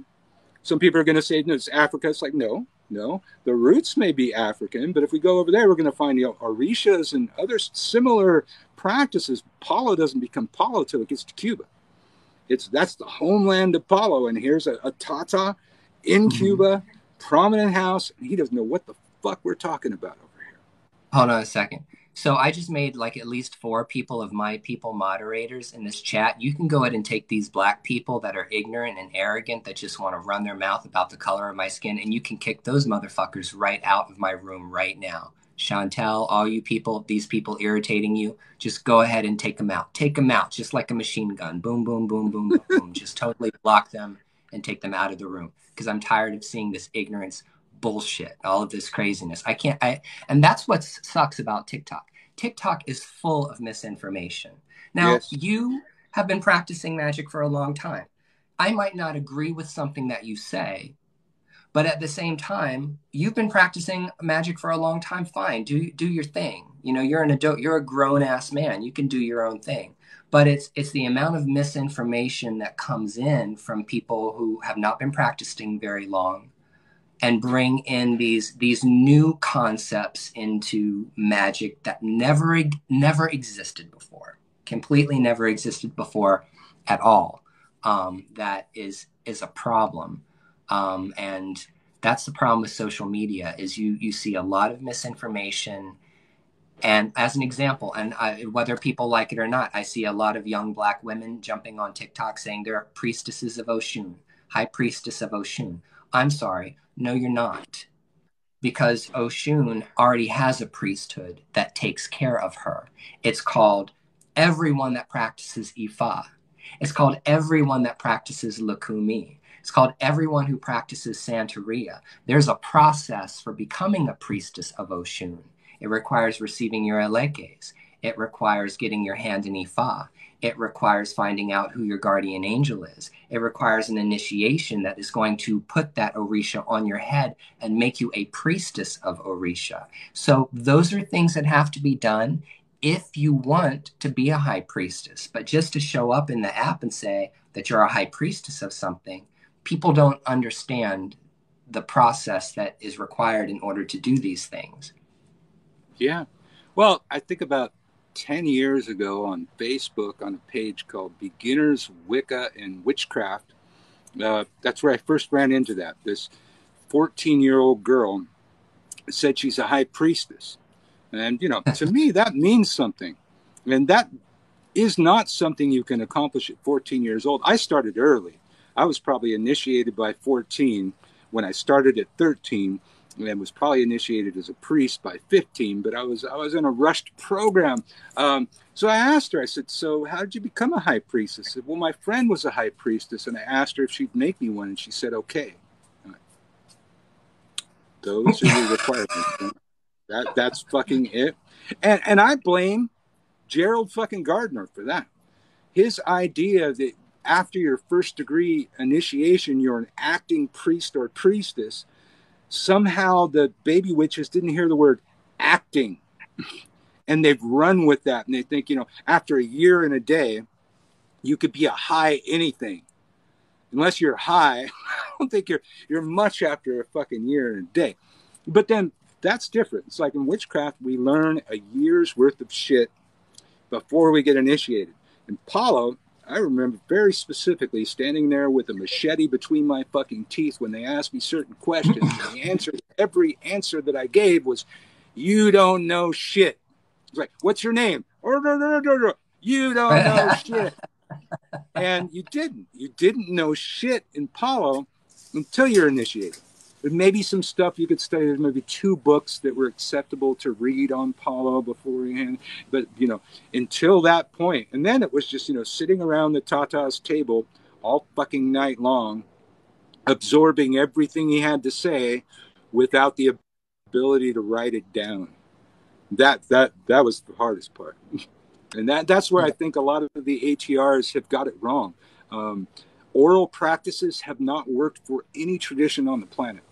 Some people are going to say, no, it's Africa. It's like, no. The roots may be African, but if we go over there, we're going to find Orishas and other similar practices. Apollo doesn't become Apollo till it gets to Cuba. That's the homeland of Apollo. And here's a Tata in Cuba, prominent house. And he doesn't know what the fuck we're talking about over here.
Hold on a second. So I just made like at least 4 people of my people moderators in this chat. You can go ahead and take these black people that are ignorant and arrogant, that just want to run their mouth about the color of my skin, and you can kick those motherfuckers right out of my room right now. Chantel, all you people, these people irritating you, just go ahead and take them out. Take them out, just like a machine gun. Boom, boom, boom, boom, boom, boom. Just totally block them and take them out of the room, because I'm tired of seeing this ignorance bullshit, all of this craziness. And that's what sucks about TikTok. TikTok is full of misinformation. Now,
Yes.
You have been practicing magic for a long time. I might not agree with something that you say, but at the same time, you've been practicing magic for a long time. Fine, do your thing. You're an adult, you're a grown ass man. You can do your own thing. But it's the amount of misinformation that comes in from people who have not been practicing very long, and bring in these new concepts into magic that never existed before, completely never existed before at all. that is a problem. And that's the problem with social media is you see a lot of misinformation. And as an example, and whether people like it or not, I see a lot of young Black women jumping on TikTok saying they're priestesses of Oshun, high priestess of Oshun. I'm sorry, no, you're not. Because Oshun already has a priesthood that takes care of her. It's called everyone that practices Ifa. It's called everyone that practices Lukumi. It's called everyone who practices Santeria. There's a process for becoming a priestess of Oshun. It requires receiving your elekes. It requires getting your hand in Ifa. It requires finding out who your guardian angel is. It requires an initiation that is going to put that Orisha on your head and make you a priestess of Orisha. So those are things that have to be done if you want to be a high priestess. But just to show up in the app and say that you're a high priestess of something, people don't understand the process that is required in order to do these things.
Yeah. Well, I think about 10 years ago on Facebook on a page called Beginners Wicca and Witchcraft. That's where I first ran into that. This 14-year-old girl said she's a high priestess. And, to me, that means something. And that is not something you can accomplish at 14 years old. I started early. I was probably initiated by 14 when I started at 13. And was probably initiated as a priest by 15, but I was in a rushed program. So I asked her, I said, so how did you become a high priestess? I said, well, my friend was a high priestess, and I asked her if she'd make me one, and she said, okay. Those are your requirements. That's fucking it. And I blame Gerald fucking Gardner for that. His idea that after your first degree initiation, you're an acting priest or priestess. Somehow the baby witches didn't hear the word acting, and they've run with that. And they think, after a year and a day, you could be a high anything. Unless you're high, I don't think you're much after a fucking year and a day. But then that's different. It's like in witchcraft, we learn a year's worth of shit before we get initiated. In Palo, I remember very specifically standing there with a machete between my fucking teeth when they asked me certain questions. And the answer, every answer that I gave was, you don't know shit. It's like, what's your name? You don't know shit. And you didn't. You didn't know shit in Palo until you're initiated. There may be some stuff you could study. There's maybe 2 books that were acceptable to read on Palo beforehand. But, until that point. And then it was just, sitting around the Tata's table all fucking night long, absorbing everything he had to say without the ability to write it down. That was the hardest part. And that's where I think a lot of the ATRs have got it wrong. Oral practices have not worked for any tradition on the planet.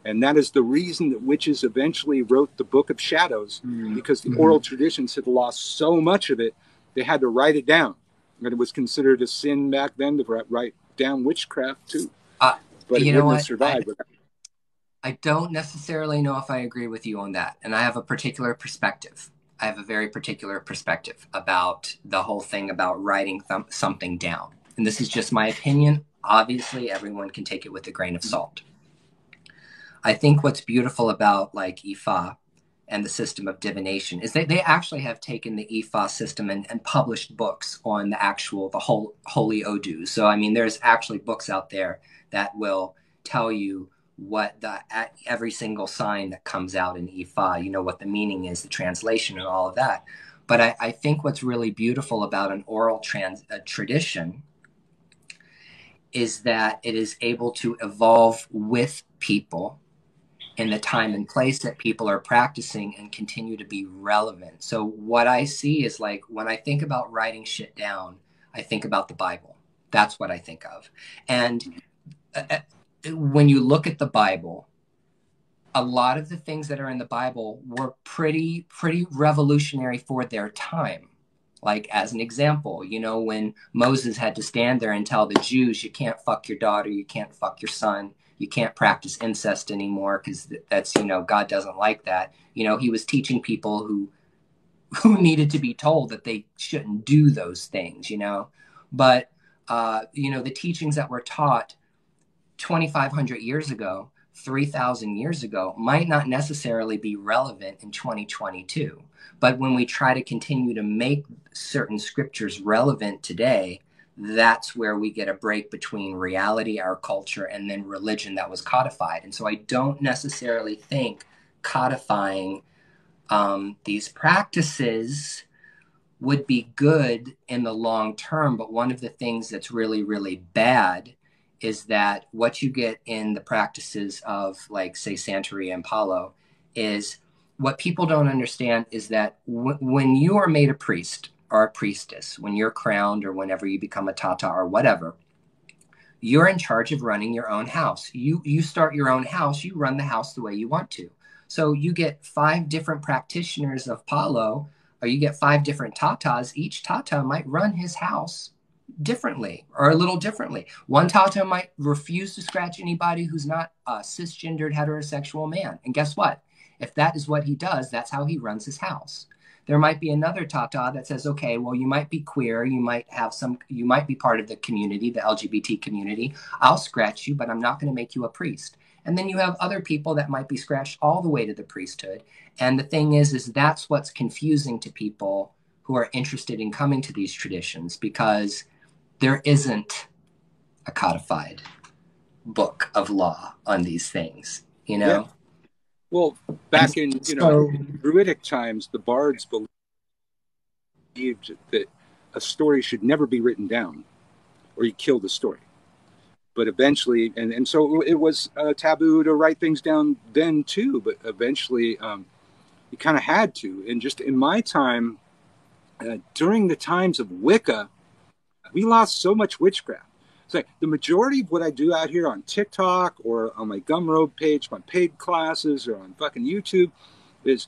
And that is the reason that witches eventually wrote the Book of Shadows, because the oral traditions had lost so much of it, they had to write it down. And it was considered a sin back then to write down witchcraft too. But it wouldn't have survived.
I don't necessarily know if I agree with you on that. And I have a particular perspective. I have a very particular perspective about the whole thing about writing something down. And this is just my opinion. Obviously, everyone can take it with a grain of salt. I think what's beautiful about like Ifa and the system of divination is they actually have taken the Ifa system and published books on the whole holy Odu. So, I mean, there's actually books out there that will tell you what every single sign that comes out in Ifa, what the meaning is, the translation and all of that. But I think what's really beautiful about an oral tradition is that it is able to evolve with people in the time and place that people are practicing and continue to be relevant. So what I see is like, when I think about writing shit down, I think about the Bible. That's what I think of. And when you look at the Bible, a lot of the things that are in the Bible were pretty revolutionary for their time. Like, as an example, when Moses had to stand there and tell the Jews, you can't fuck your daughter, you can't fuck your son, you can't practice incest anymore because that's, God doesn't like that. He was teaching people who needed to be told that they shouldn't do those things, But the teachings that were taught 2,500 years ago, 3,000 years ago, might not necessarily be relevant in 2022. But when we try to continue to make certain scriptures relevant today, that's where we get a break between reality, our culture, and then religion that was codified. And so I don't necessarily think codifying these practices would be good in the long term. But one of the things that's really, really bad is that what you get in the practices of, like, say, Santeria and Palo, is what people don't understand is that when you are made a priest or a priestess, when you're crowned or whenever you become a tata or whatever, you're in charge of running your own house. You start your own house, you run the house the way you want to. So you get 5 different practitioners of Palo, or you get 5 different tatas. Each tata might run his house differently or a little differently. One tata might refuse to scratch anybody who's not a cisgendered heterosexual man. And guess what? If that is what he does, that's how he runs his house. There might be another tata that says, okay, well, you might be queer, you might be part of the community, the LGBT community. I'll scratch you, but I'm not going to make you a priest. And then you have other people that might be scratched all the way to the priesthood. And the thing is that's what's confusing to people who are interested in coming to these traditions, because there isn't a codified book of law on these things,
Yeah. Well, back in Druidic times, the bards believed that a story should never be written down, or you kill the story. But eventually, and so it was taboo to write things down then too. But eventually, you kind of had to. And just in my time, during the times of Wicca, we lost so much witchcraft. It's like the majority of what I do out here on TikTok or on my Gumroad page, my paid classes, or on fucking YouTube, is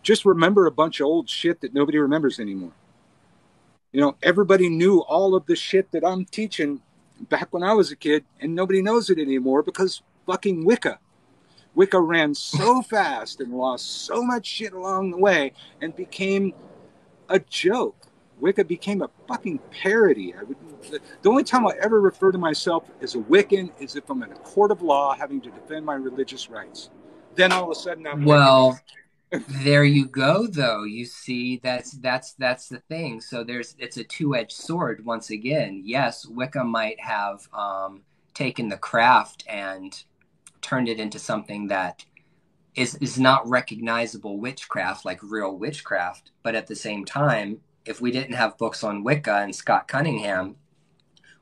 just remember a bunch of old shit that nobody remembers anymore. Everybody knew all of the shit that I'm teaching back when I was a kid, and nobody knows it anymore because fucking Wicca ran so fast and lost so much shit along the way and became a joke. Wicca became a fucking parody. The only time I ever refer to myself as a Wiccan is if I'm in a court of law having to defend my religious rights. Then all of a sudden I'm
well. There you go, though. You see, that's the thing. So it's a two-edged sword once again. Yes, Wicca might have taken the craft and turned it into something that is not recognizable witchcraft, like real witchcraft. But at the same time, if we didn't have books on Wicca and Scott Cunningham,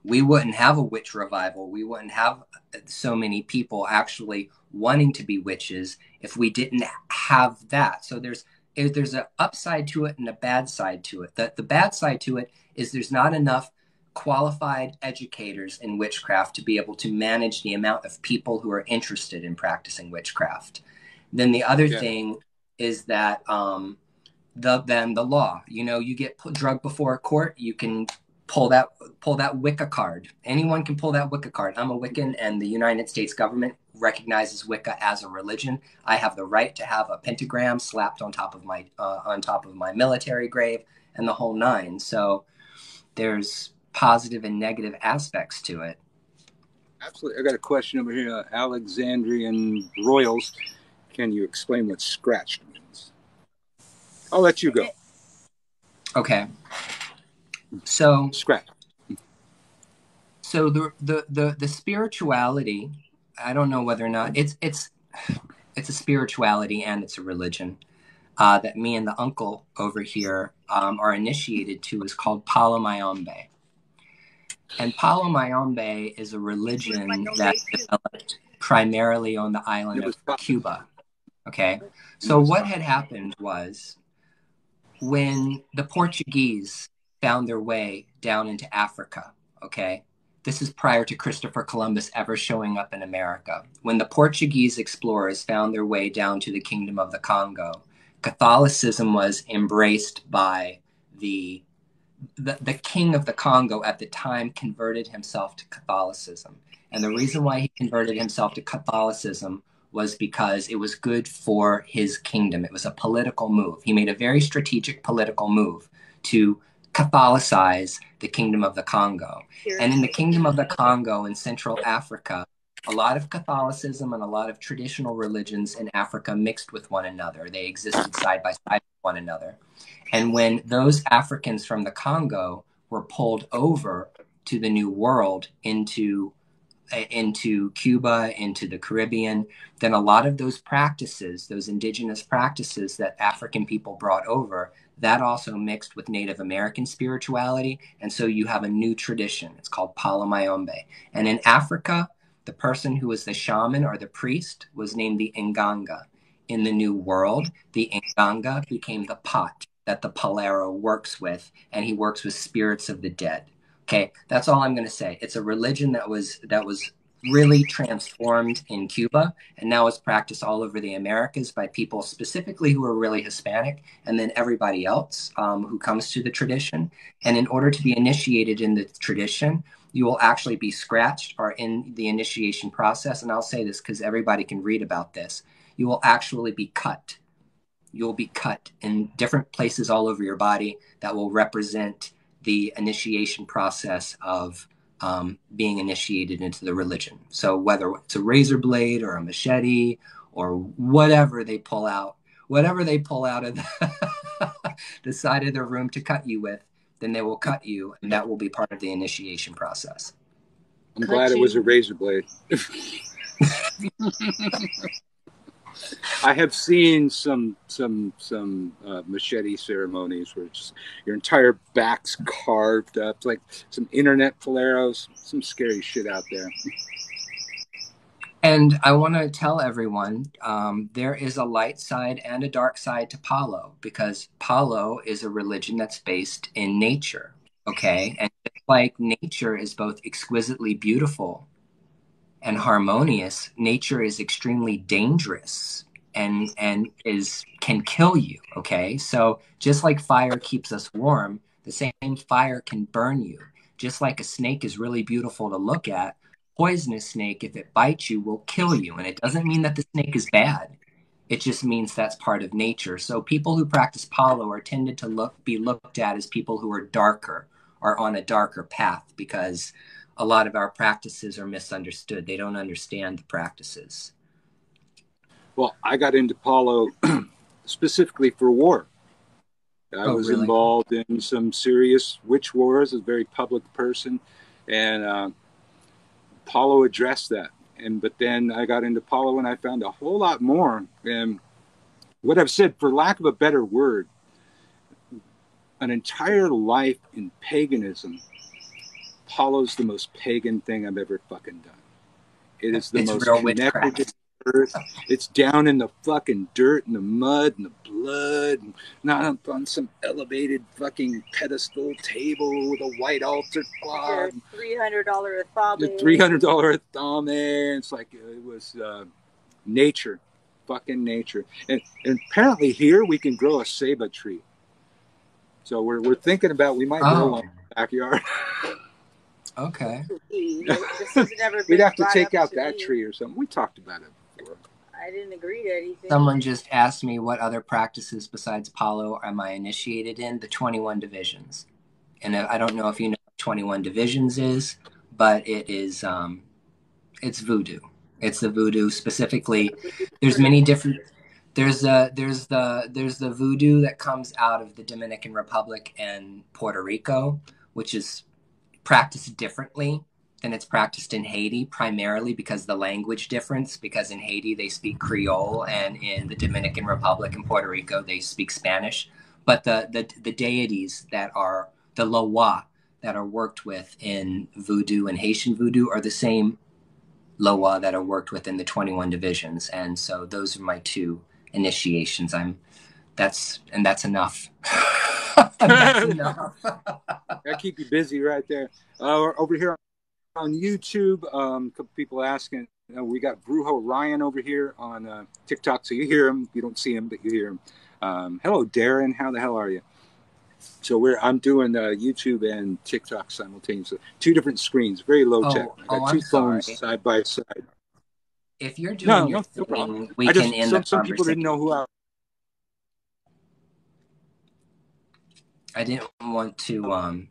we wouldn't have a witch revival. We wouldn't have so many people actually wanting to be witches if we didn't have that. So there's an upside to it and a bad side to it. The bad side to it is there's not enough qualified educators in witchcraft to be able to manage the amount of people who are interested in practicing witchcraft. Then the other thing is that the law. You get drugged before a court, you can pull that Wicca card. Anyone can pull that Wicca card. I'm a Wiccan, and the United States government recognizes Wicca as a religion. I have the right to have a pentagram slapped on top of my military grave and the whole nine. So there's positive and negative aspects to it.
Absolutely. I got a question over here. Alexandrian Royals. Can you explain what scratched means? I'll let you go.
Okay. So
scratch.
So the spirituality, I don't know whether or not it's a spirituality and it's a religion that me and the uncle over here are initiated to, is called Palo Mayombe. And Palo Mayombe is a religion that developed primarily on the island of Cuba. Okay. So what had happened was, when the Portuguese found their way down into Africa, okay, this is prior to Christopher Columbus ever showing up in America. When the Portuguese explorers found their way down to the Kingdom of the Congo, Catholicism was embraced by the king of the Congo at the time converted himself to Catholicism. And the reason why he converted himself to Catholicism was because it was good for his kingdom. It was a political move. He made a very strategic political move to Catholicize the Kingdom of the Congo. And in the Kingdom of the Congo in Central Africa, a lot of Catholicism and a lot of traditional religions in Africa mixed with one another. They existed side by side with one another. And when those Africans from the Congo were pulled over to the New World into Cuba, into the Caribbean, then a lot of those practices, those indigenous practices that African people brought over, that also mixed with Native American spirituality. And so you have a new tradition. It's called Palo Mayombe. And in Africa, the person who was the shaman or the priest was named the Nganga. In the New World, the Nganga became the pot that the Palero works with, and he works with spirits of the dead. Okay, that's all I'm going to say. It's a religion that was really transformed in Cuba, and now is practiced all over the Americas by people specifically who are really Hispanic, and then everybody else who comes to the tradition. And in order to be initiated in the tradition, you will actually be scratched or in the initiation process. And I'll say this because everybody can read about this. You will actually be cut. You'll be cut in different places all over your body that will represent the initiation process of being initiated into the religion. So whether it's a razor blade or a machete or whatever they pull out of the side of the room to cut you with, then they will cut you, and that will be part of the initiation process.
I'm glad it was a razor blade. I have seen some machete ceremonies where it's just your entire back's carved up, like some internet poleros, some scary shit out there.
And I want to tell everyone there is a light side and a dark side to Palo, because Palo is a religion that's based in nature. Okay. And just like nature is both exquisitely beautiful and harmonious, nature is extremely dangerous and can kill you. Okay. So just like fire keeps us warm, the same fire can burn you. Just like a snake is really beautiful to look at, poisonous snake, if it bites you, will kill you. And it doesn't mean that the snake is bad. It just means that's part of nature. So people who practice Palo are tended to be looked at as people who are darker or on a darker path, because a lot of our practices are misunderstood. They don't understand the practices.
Well, I got into Palo specifically for war. I was
really?
involved in some serious witch wars, a very public person, and Palo addressed that. But then I got into Palo and I found a whole lot more. And what I've said, for lack of a better word, an entire life in paganism, Palo's the most pagan thing I've ever fucking done. It is the most connected to earth. It's down in the fucking dirt and the mud and the blood, and not up on some elevated fucking pedestal table with a white altar cloth.
$300 athame.
The $300 athame. It's like it was nature, fucking nature. And apparently here we can grow a ceiba tree. So we're thinking about we might grow one in the backyard.
Okay.
We'd have to take out that tree or something. We talked about it before.
I didn't agree to anything.
Someone just asked me what other practices besides Palo am I initiated in. The 21 divisions. And I don't know if you know what 21 divisions is, but it is it's voodoo. It's the voodoo specifically. There's many different. There's the voodoo that comes out of the Dominican Republic and Puerto Rico, which is practiced differently than it's practiced in Haiti, primarily because the language difference, because in Haiti they speak Creole and in the Dominican Republic and Puerto Rico they speak Spanish. But the deities that are the Loa that are worked with in voodoo and Haitian voodoo are the same Loa that are worked with in the 21 divisions. And so those are my two initiations. That's enough. That's enough.
That'll keep you busy right there. Over here on YouTube, a couple people asking. We got Brujo Ryan over here on TikTok, so you hear him. You don't see him, but you hear him. Hello, Darren. How the hell are you? So I'm doing YouTube and TikTok simultaneously. Two different screens, very low tech. I got two phones side by side.
If you're doing your thing, we can end the conversation.
Some people didn't know who I
I didn't want to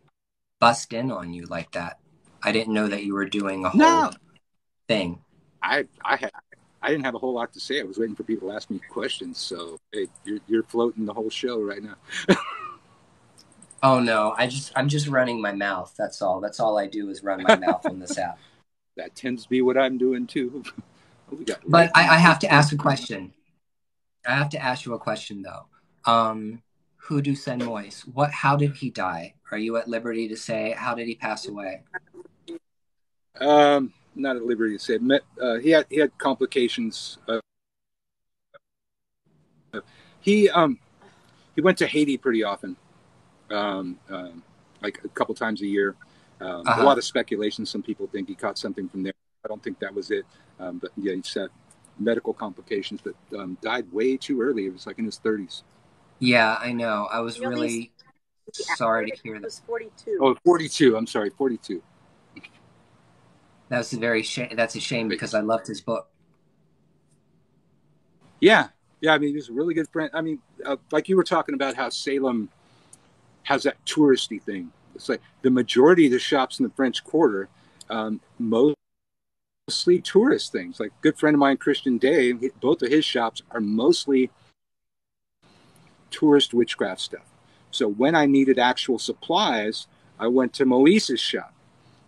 bust in on you like that. I didn't know that you were doing a whole
No,
thing.
I didn't have a whole lot to say. I was waiting for people to ask me questions. So hey, you're floating the whole show right now.
Oh no, I'm just running my mouth. That's all. That's all I do is run my mouth on this app.
That tends to be what I'm doing too. We got
But
lightning
I have to ask a
13.
question. I have to ask you a question though. Hoodoo Sen Moise, how did he die? Are you at liberty to say how did he pass away?
Not at liberty to say. He had complications. He he went to Haiti pretty often, like a couple times a year. A
Uh-huh.
lot of speculation. Some people think he caught something from there. I don't think that was it. But yeah, he had medical complications, but died way too early. It was like in his 30s.
Yeah, I know. I was
You know, he's
really
the
sorry
actor
to hear that.
was 42.
Oh, 42. I'm sorry, 42.
That's a shame because I loved his book.
Yeah, yeah. I mean, he's a really good friend. I mean, like you were talking about how Salem has that touristy thing. It's like the majority of the shops in the French Quarter, mostly tourist things. Like a good friend of mine, Christian Day, both of his shops are mostly tourist witchcraft stuff. So when I needed actual supplies, I went to Moise's shop.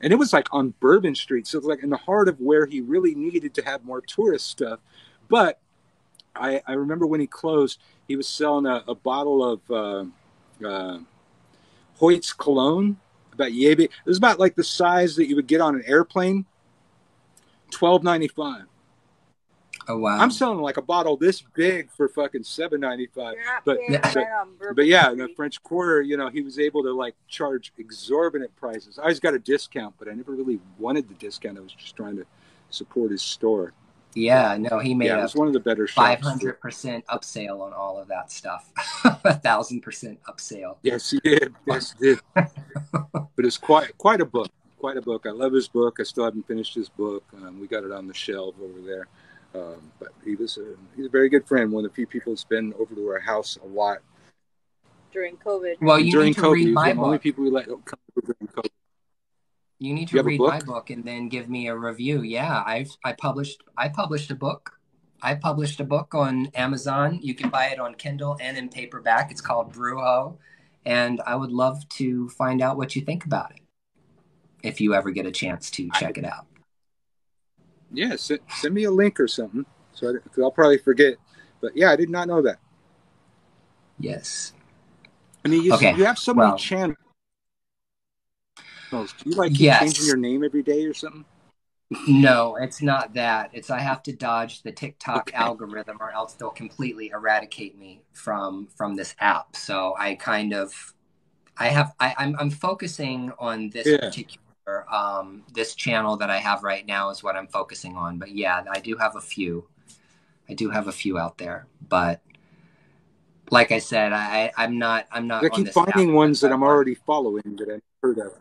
And it was like on Bourbon Street. So it was like in the heart of where he really needed to have more tourist stuff. But I remember when he closed, he was selling a bottle of Hoyt's cologne, about Yabe. It was about like the size that you would get on an airplane, $12.95.
Oh
I'm
wow.
selling like a bottle this big for fucking $7.95.
You're not
But
paying
Yeah.
rent on Bourbon
but yeah, in the
Street.
French Quarter, he was able to like charge exorbitant prices. I always got a discount, but I never really wanted the discount. I was just trying to support his store. But
Yeah, no, he
yeah,
made
it
a
was one of the better shops.
500% upsale on all of that stuff. 1,000% upsale.
Yes, he did. Yes, he did. But it's quite a book. Quite a book. I love his book. I still haven't finished his book. We got it on the shelf over there. But he's a very good friend. One of the few people that's been over to our house a lot.
During COVID.
Well,
And
you need
during
to
COVID,
read
he was
my
one of the only
book.
people we let come over during COVID.
You need
You
to
have a
read my
book?
book and then give me a review. Yeah, I published a book. I published a book on Amazon. You can buy it on Kindle and in paperback. It's called Brujo, and I would love to find out what you think about it if you ever get a chance to
I,
check it out.
yeah, send me a link or something. So I'll probably forget. But yeah, I did not know that.
Yes.
I mean,
Okay.
you have so many
Well,
channels. Do you like keep changing
yes.
your name every day or something?
No, it's not that. It's I have to dodge the TikTok
Okay.
algorithm or else they'll completely eradicate me from this app. So I kind of I'm focusing on this
Yeah.
particular this channel that I have right now is what I'm focusing on. But yeah, I do have a few. I do have a few out there. But like I said, I'm not
I
on
keep
this app
finding
because
ones that
I
I'm
want.
already following that I've heard of.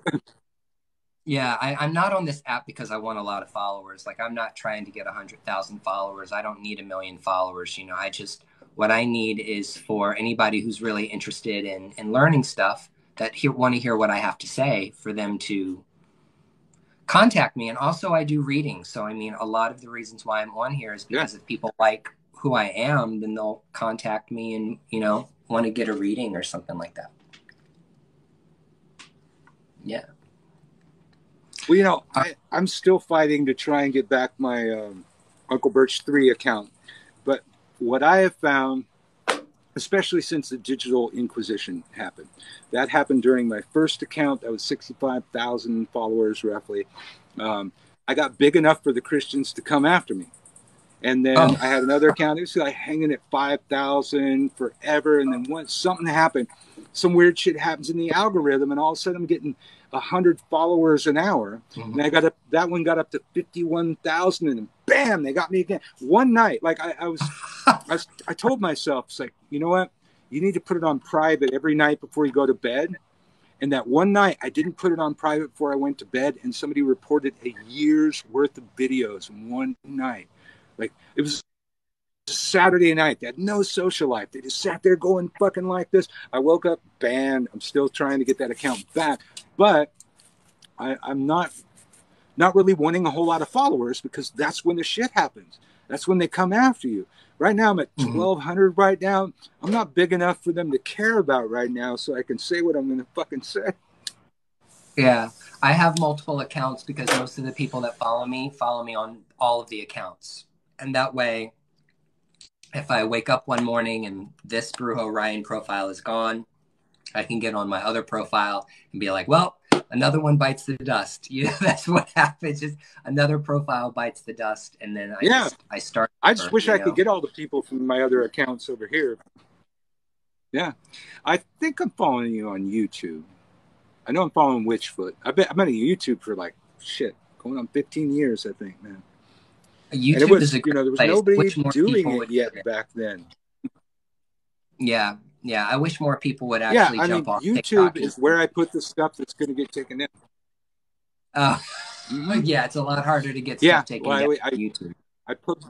Yeah, I'm not on this app because I want a lot of followers. Like I'm not trying to get 100,000 followers. I don't need a million followers. I just what I need is for anybody who's really interested in learning stuff that want to hear what I have to say for them to contact me. And also I do readings. So I mean, a lot of the reasons why I'm on here is
Yeah.
because if people like who I am, then they'll contact me and want to get a reading or something like that. Yeah.
Well, I'm still fighting to try and get back my Uncle Birch 3 account. But what I have found, especially since the digital inquisition happened, that happened during my first account. That was 65,000 followers roughly. I got big enough for the Christians to come after me. And then
Oh,
I had another account. It was like hanging at 5,000 forever. And then once something happened, some weird shit happens in the algorithm, and all of a sudden I'm getting 100 followers an hour.
mhm.
And that one got up to 51,000, and then bam, they got me again. One night, like I told myself, it's like, you know what? You need to put it on private every night before you go to bed. And that one night, I didn't put it on private before I went to bed, and somebody reported a year's worth of videos in one night. Like it was Saturday night. They had no social life. They just sat there going fucking like this. I woke up, banned. I'm still trying to get that account back. But I'm not really wanting a whole lot of followers, because that's when the shit happens. That's when they come after you. Right now, I'm at 1,200 right now. I'm not big enough for them to care about right now, so I can say what I'm going to fucking say.
Yeah, I have multiple accounts because most of the people that follow me on all of the accounts. And that way, if I wake up one morning and this Brujo Ryan profile is gone, I can get on my other profile and be like, well, another one bites the dust. You know, that's what happens. Just another profile bites the dust, and then I start.
I just wish I could get all the people from my other accounts over here. Yeah, I think I'm following you on YouTube. I know I'm following Witchfoot. I've been on YouTube for like shit, going on 15 years, I think, man.
YouTube is a great
there was
place.
nobody doing it yet back then.
Yeah. I wish more people would actually jump off
YouTube
TikTok.
is where I put the stuff that's going to get taken down.
Yeah, it's a lot harder to get stuff taken down on YouTube.
I put.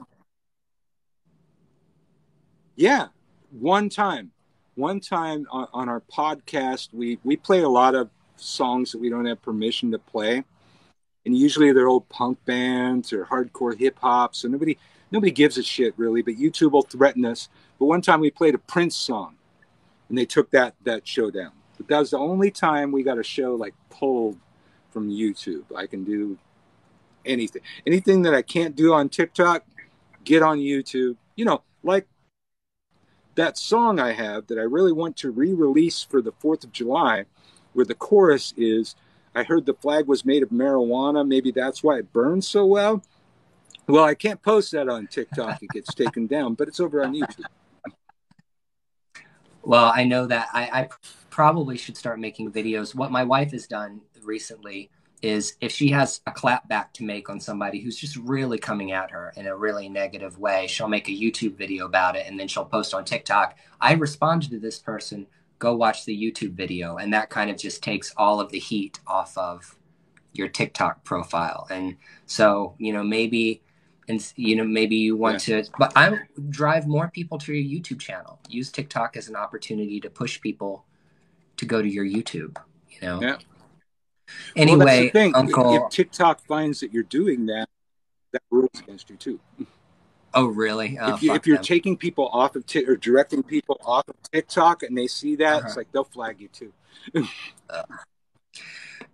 One time on our podcast, we play a lot of songs that we don't have permission to play, and usually they're old punk bands or hardcore hip hop, so nobody gives a shit really, but YouTube will threaten us. But one time we played a Prince song, and they took that show down. But that was the only time we got a show like pulled from YouTube. I can do anything that I can't do on TikTok, get on YouTube. Like that song I have that I really want to re-release for the 4th of July, where the chorus is, I heard the flag was made of marijuana. Maybe that's why it burns so well. Well, I can't post that on TikTok. It gets taken down, but it's over on YouTube.
Well, I know that I probably should start making videos. What my wife has done recently is, if she has a clap back to make on somebody who's just really coming at her in a really negative way, she'll make a YouTube video about it, and then she'll post on TikTok, I responded to this person, go watch the YouTube video. And that kind of just takes all of the heat off of your TikTok profile. And so, maybe you want to, but I drive more people to your YouTube channel. Use TikTok as an opportunity to push people to go to your YouTube,
Yeah.
Anyway,
well, that's the thing.
Uncle.
If TikTok finds that you're doing that rules against you too.
Oh, really?
If you're taking people off of or directing people off of TikTok and they see that, it's like they'll flag you too.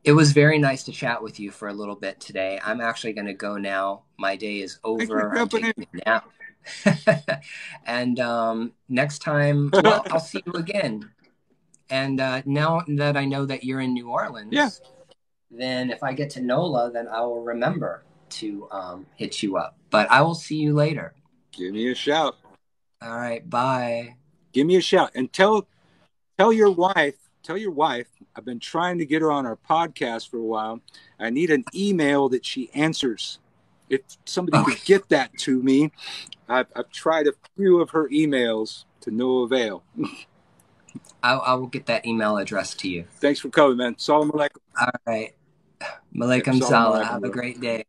It was very nice to chat with you for a little bit today. I'm actually going to go now. My day is over. I'm taking a nap. And next time, well, I'll see you again. And now that I know that you're in New Orleans, then if I get to NOLA, then I will remember to hit you up. But I will see you later.
Give me a shout.
All right, bye.
Give me a shout and tell your wife. I've been trying to get her on our podcast for a while. I need an email that she answers. If somebody could get that to me, I've tried a few of her emails to no avail.
I will get that email address to you.
Thanks for coming, man. Salam alaikum.
All right. Malaikum salam. Have a great day.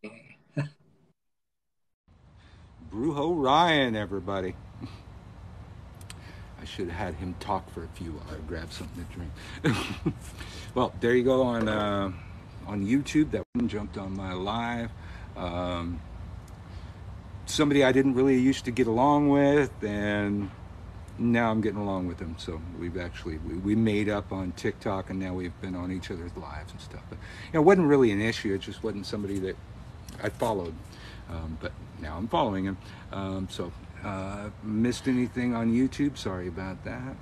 Brujo Ryan, everybody. I should have had him talk for a few while I grabbed something to drink. Well, there you go on YouTube. That one jumped on my live. Somebody I didn't really used to get along with, and now I'm getting along with him. So we've actually we made up on TikTok, and now we've been on each other's lives and stuff. But it wasn't really an issue. It just wasn't somebody that I followed. But now I'm following him. Missed anything on YouTube? Sorry about that.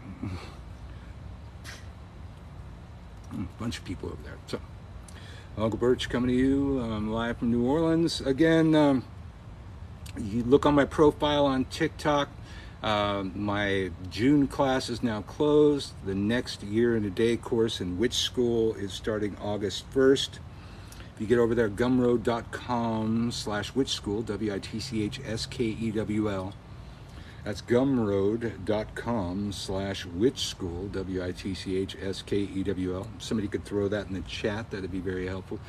Bunch of people over there. So, Uncle Birch coming to you live from New Orleans. Again, you look on my profile on TikTok. My June class is now closed. The next year and a day course in Witch School is starting August 1st. If you get over there, gumroad.com/witchschool, WITCHSKEWL. That's gumroad.com/witchschool, WITCHSKEWL. Somebody could throw that in the chat. That'd be very helpful.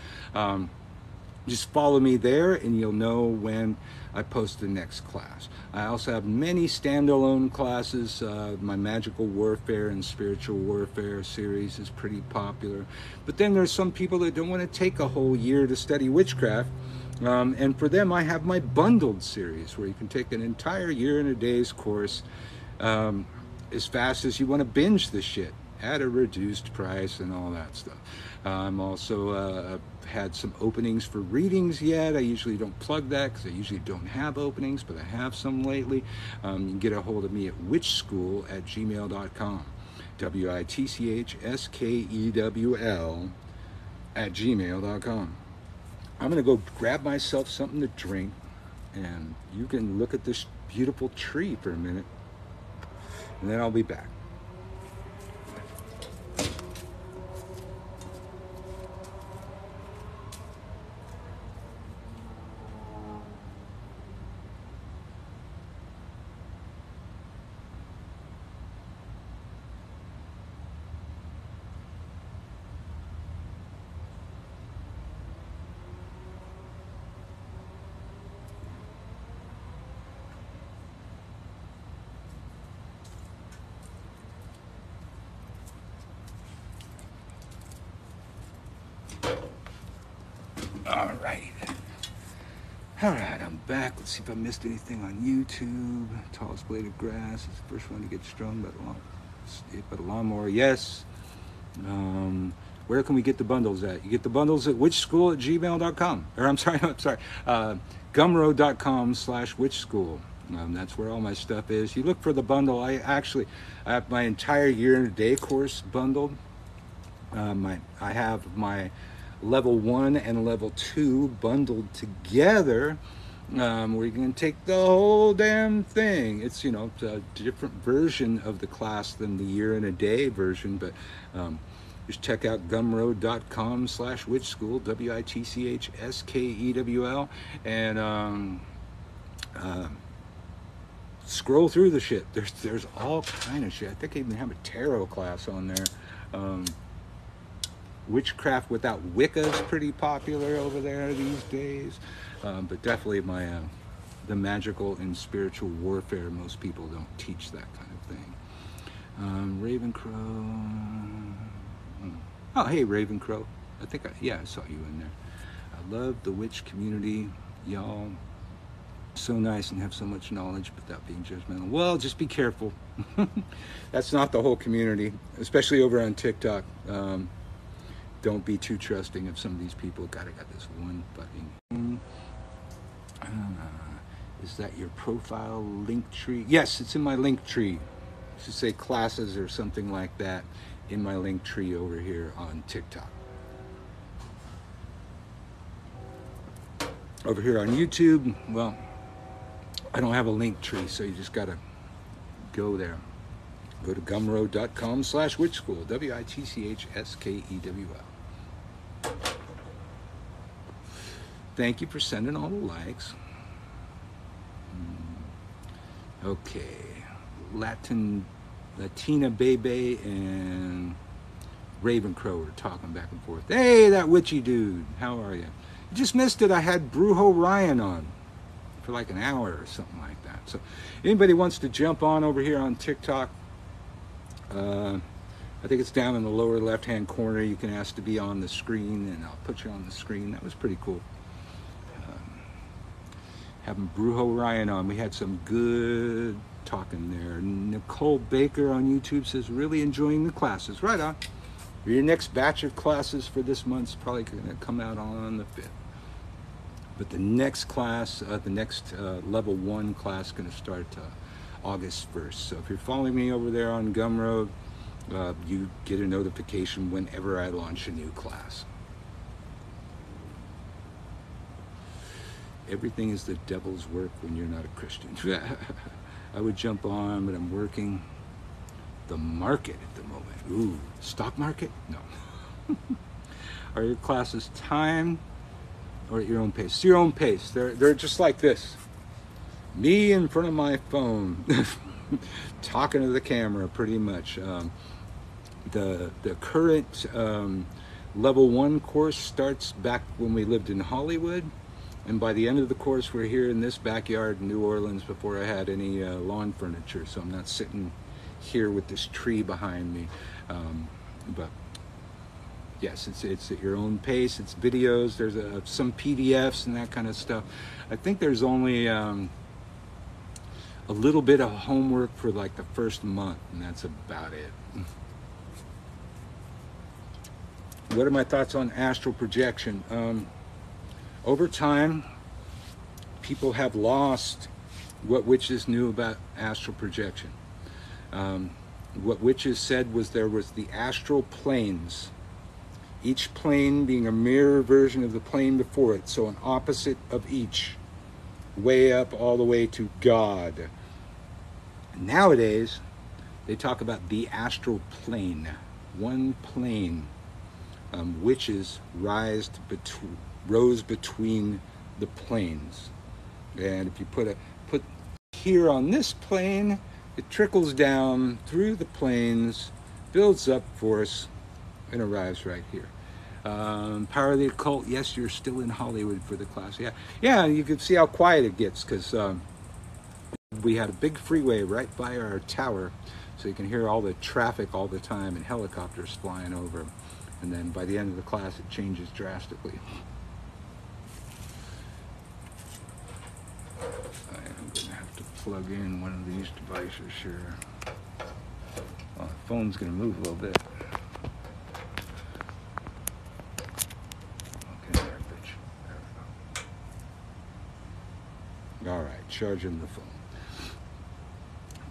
just follow me there and you'll know when I post the next class. I also have many standalone classes. My Magical Warfare and Spiritual Warfare series is pretty popular. But then there's some people that don't want to take a whole year to study witchcraft. And for them, I have my bundled series where you can take an entire year and a day's course as fast as you want to binge the shit at a reduced price and all that stuff. I'm also had some openings for readings yet. I usually don't plug that because I usually don't have openings, but I have some lately. You can get a hold of me at witchschool@gmail.com. WITCHSKEWL@gmail.com. I'm going to go grab myself something to drink, and you can look at this beautiful tree for a minute, and then I'll be back. All right, I'm back. Let's see if I missed anything on YouTube. Tallest blade of grass is the first one to get strung by the lawnmower. Yes. Where can we get the bundles at? You get the bundles at witchschool@gmail.com. Or I'm sorry. Gumroad.com/witchschool. That's where all my stuff is. You look for the bundle. I have my entire year and a day course bundled. I have my level 1 and level 2 bundled together, where you can take the whole damn thing. It's, it's a different version of the class than the year and a day version, but just check out gumroad.com/witchschool, WITCHSKEWL, and scroll through the shit. There's all kind of shit. I think I even have a tarot class on there. Witchcraft Without Wicca is pretty popular over there these days, but definitely the magical and spiritual warfare, most people don't teach that kind of thing. Ravencrow. Oh, hey, Ravencrow. I saw you in there. I love the witch community. Y'all so nice and have so much knowledge without being judgmental. Well, just be careful. That's not the whole community, especially over on TikTok. Don't be too trusting of some of these people. God, I got this one fucking... is that your profile link tree? Yes, it's in my link tree. It should say classes or something like that in my link tree over here on TikTok. Over here on YouTube, well, I don't have a link tree, so you just gotta go there. Go to gumroad.com/witchschool, WITCHSKEWL. Thank you for sending all the likes. Okay. Latina Bebe and Ravencrow are talking back and forth. Hey, that witchy dude. How are you? You just missed it. I had Brujo Ryan on for like an hour or something like that. So anybody wants to jump on over here on TikTok, I think it's down in the lower left-hand corner. You can ask to be on the screen, and I'll put you on the screen. That was pretty cool. Having Brujo Ryan on. We had some good talking there. Nicole Baker on YouTube says, really enjoying the classes. Right on. Your next batch of classes for this month's probably going to come out on the 5th. But the next class, the next level 1 class is going to start August 1st. So if you're following me over there on Gumroad, you get a notification whenever I launch a new class. Everything is the devil's work when you're not a Christian. I would jump on, but I'm working the market at the moment. Ooh, stock market? No. Are your classes timed or at your own pace? It's your own pace. They're just like this. Me in front of my phone, talking to the camera, pretty much. The current Level 1 course starts back when we lived in Hollywood. And by the end of the course, we're here in this backyard in New Orleans before I had any lawn furniture. So I'm not sitting here with this tree behind me. But yes, it's at your own pace. It's videos. There's some PDFs and that kind of stuff. I think there's only a little bit of homework for like the first month, and that's about it. What are my thoughts on astral projection? Over time, people have lost what witches knew about astral projection. What witches said was there was the astral planes, each plane being a mirror version of the plane before it, so an opposite of each, way up all the way to God. Nowadays, they talk about the astral plane, one plane. Witches rose between the planes, and if you put here on this plane, it trickles down through the planes, builds up force, and arrives right here. Power of the occult. Yes, you're still in Hollywood for the class. Yeah. You can see how quiet it gets because we had a big freeway right by our tower, so you can hear all the traffic all the time and helicopters flying over. And then by the end of the class, it changes drastically. I am going to have to plug in one of these devices here. Well, the phone's going to move a little bit. Okay, there, bitch. There we go. All right, charging the phone.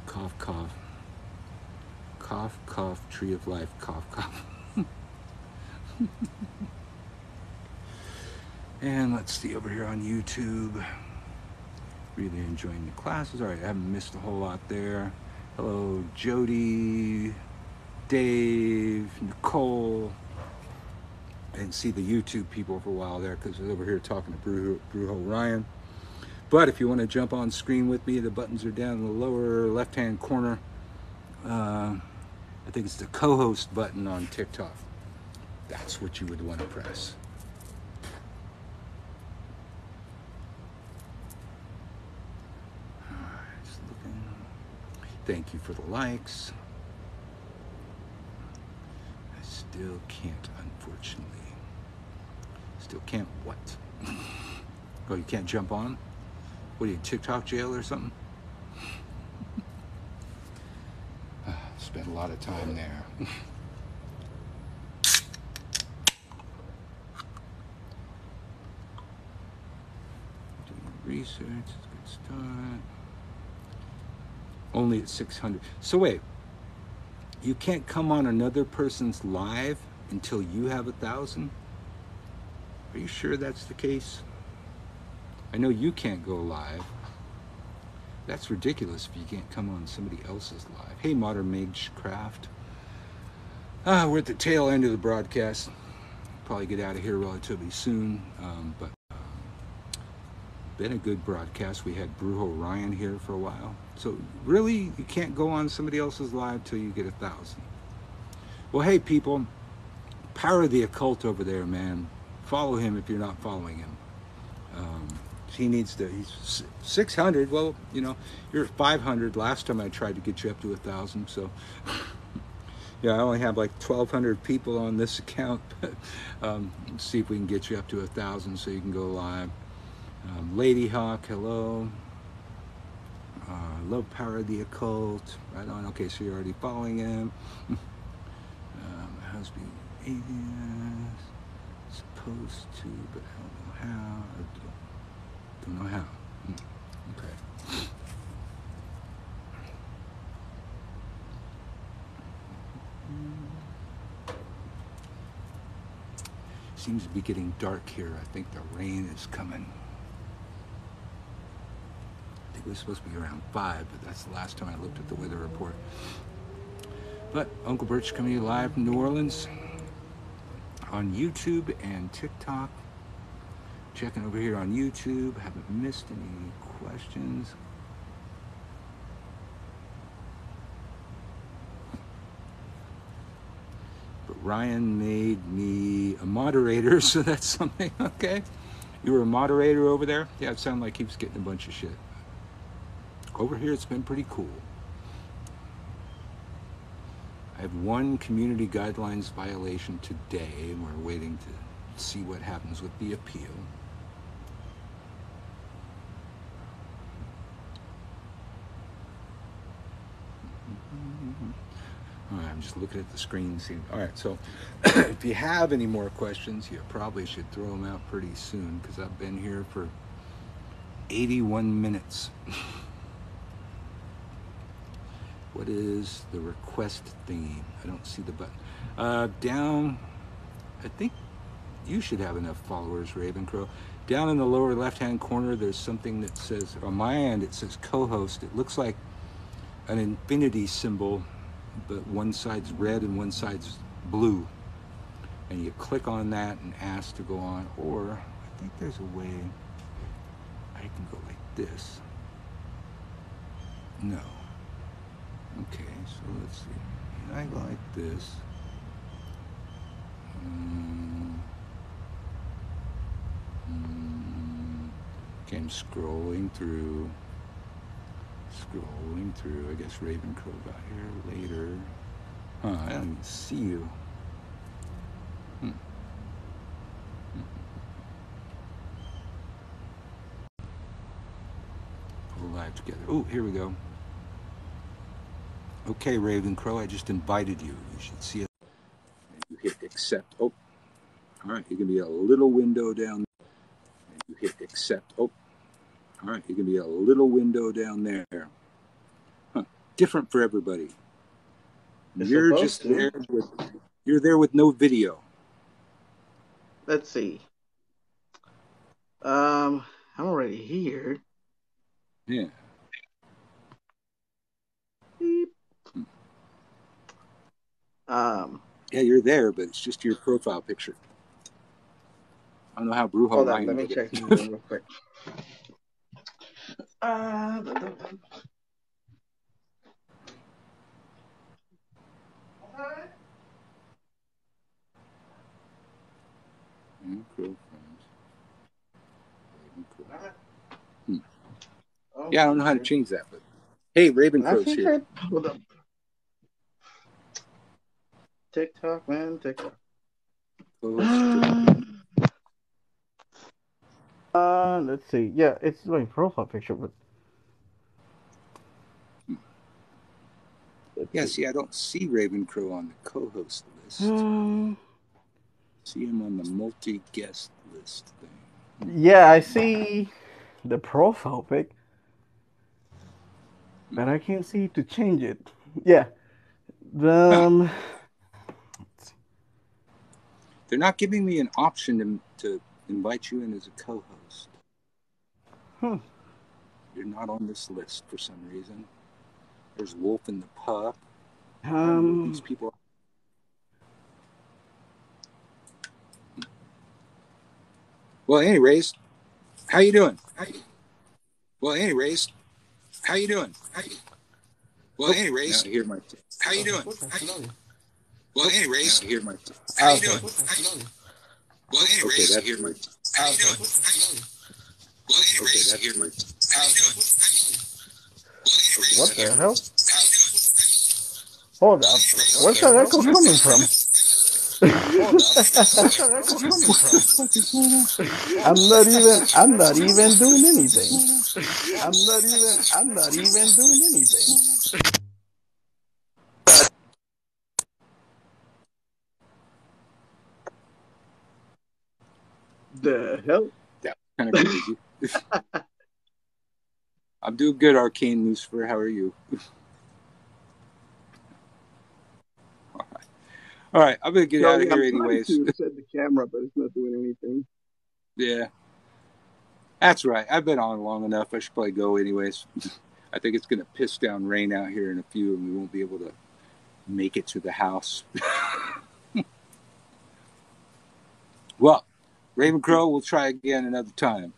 Cough, cough. Cough, cough, tree of life, cough, cough. And let's see over here on YouTube. Really enjoying the classes. All right, I haven't missed a whole lot there. Hello, Jody, Dave, Nicole. I didn't see the YouTube people for a while there because I was over here talking to Brujo Ryan. But if you want to jump on screen with me, the buttons are down in the lower left-hand corner. I think it's the co-host button on TikTok. That's what you would want to press. All right, just looking. Thank you for the likes. I still can't, unfortunately. Still can't what? Oh, you can't jump on? What are you, TikTok jail or something? Spent a lot of time there. Research, it's a good start. Only at 600. So wait, you can't come on another person's live until you have 1,000? Are you sure that's the case? I know you can't go live. That's ridiculous if you can't come on somebody else's live. Hey, Modern Mage Craft. We're at the tail end of the broadcast. Probably get out of here relatively soon, but been a good broadcast. We had Brujo Ryan here for a while. So really, you can't go on somebody else's live till you get 1,000. Well, hey people, Power of the Occult over there, man. Follow him if you're not following him. He needs to, he's 600. Well, you know, you're at 500. Last time I tried to get you up to 1,000. So yeah, I only have like 1,200 people on this account. But see if we can get you up to 1,000 so you can go live. Lady Hawk, hello. Love Power of the Occult. Right on. Okay, so you're already following him. My husband, atheist. Supposed to, but I don't know how. I don't know how. Okay. Seems to be getting dark here. I think the rain is coming. I think it was supposed to be around 5, but that's the last time I looked at the weather report. But Uncle Bert's coming to you live from New Orleans on YouTube and TikTok. Checking over here on YouTube. Haven't missed any questions. But Ryan made me a moderator, so that's something. Okay. You were a moderator over there? Yeah, it sounded like he was getting a bunch of shit. Over here, it's been pretty cool. I have one community guidelines violation today, and we're waiting to see what happens with the appeal. All right, I'm just looking at the screen. All right, so if you have any more questions, you probably should throw them out pretty soon because I've been here for 81 minutes. What is the request theme? I don't see the button. Down, I think you should have enough followers, Ravencrow. Down in the lower left-hand corner, there's something that says, on my end, it says co-host. It looks like an infinity symbol, but one side's red and one side's blue. And you click on that and ask to go on, or I think there's a way I can go like this. No. Okay, so let's see. I go like this. Okay, I'm scrolling through. I guess Ravencrow got here later. Huh, I don't even see you. Pull live together. Oh, here we go. Okay, Ravencrow, I just invited you. You should see it. And you hit accept. Oh, all right. You can be a little window down there. And you hit accept. Oh, all right. You can be a little window down there. Huh. Different for everybody. You're just there with. You're there with no video.
Let's see. I'm already here.
Yeah.
Beep.
Yeah, you're there, but it's just your profile picture. I don't know how Brujo
Hold on,
Ryan
let me
did
check
it.
something real quick.
Yeah, I don't know how to change that, but hey, Ravencrow's here.
Hold up. TikTok, man, TikTok. Let's see. Yeah, it's my profile picture, but
yeah, see, I don't see Ravencrow on the co-host list. See him on the multi-guest list thing.
Yeah, I see the profile pic, but I can't see to change it. Yeah.
They're not giving me an option to invite you in as a co-host. You're not on this list for some reason. There's Wolf and the Pup. I don't know who these people are. Well, anyways, how you doing? Well, anyways, how you doing? Well, anyways, how you doing? Well, anyways, how you doing? Well, anyways, how you doing? Well, anyways, how you doing?
What the hell? Hold up. Where's that echo coming from? I'm not even doing anything. The hell?
That's kind of crazy. I'm doing good, Arcane Lucifer. How are you? All right, I'm gonna get out of here anyways.
I'm trying to set the camera, but it's not doing anything.
Yeah, that's right. I've been on long enough. I should probably go anyways. I think it's gonna piss down rain out here in a few, and we won't be able to make it to the house. Well, Ravencrow, we'll try again another time.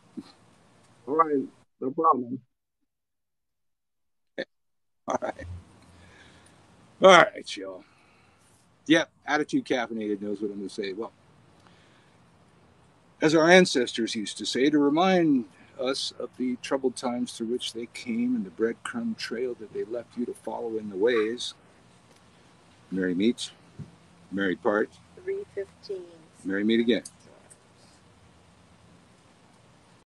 All right, no problem.
Okay. All right, y'all. Yep, Attitude Caffeinated knows what I'm going to say. Well, as our ancestors used to say, to remind us of the troubled times through which they came and the breadcrumb trail that they left you to follow in the ways. Merry meet, merry part,
3:15.
merry meet again.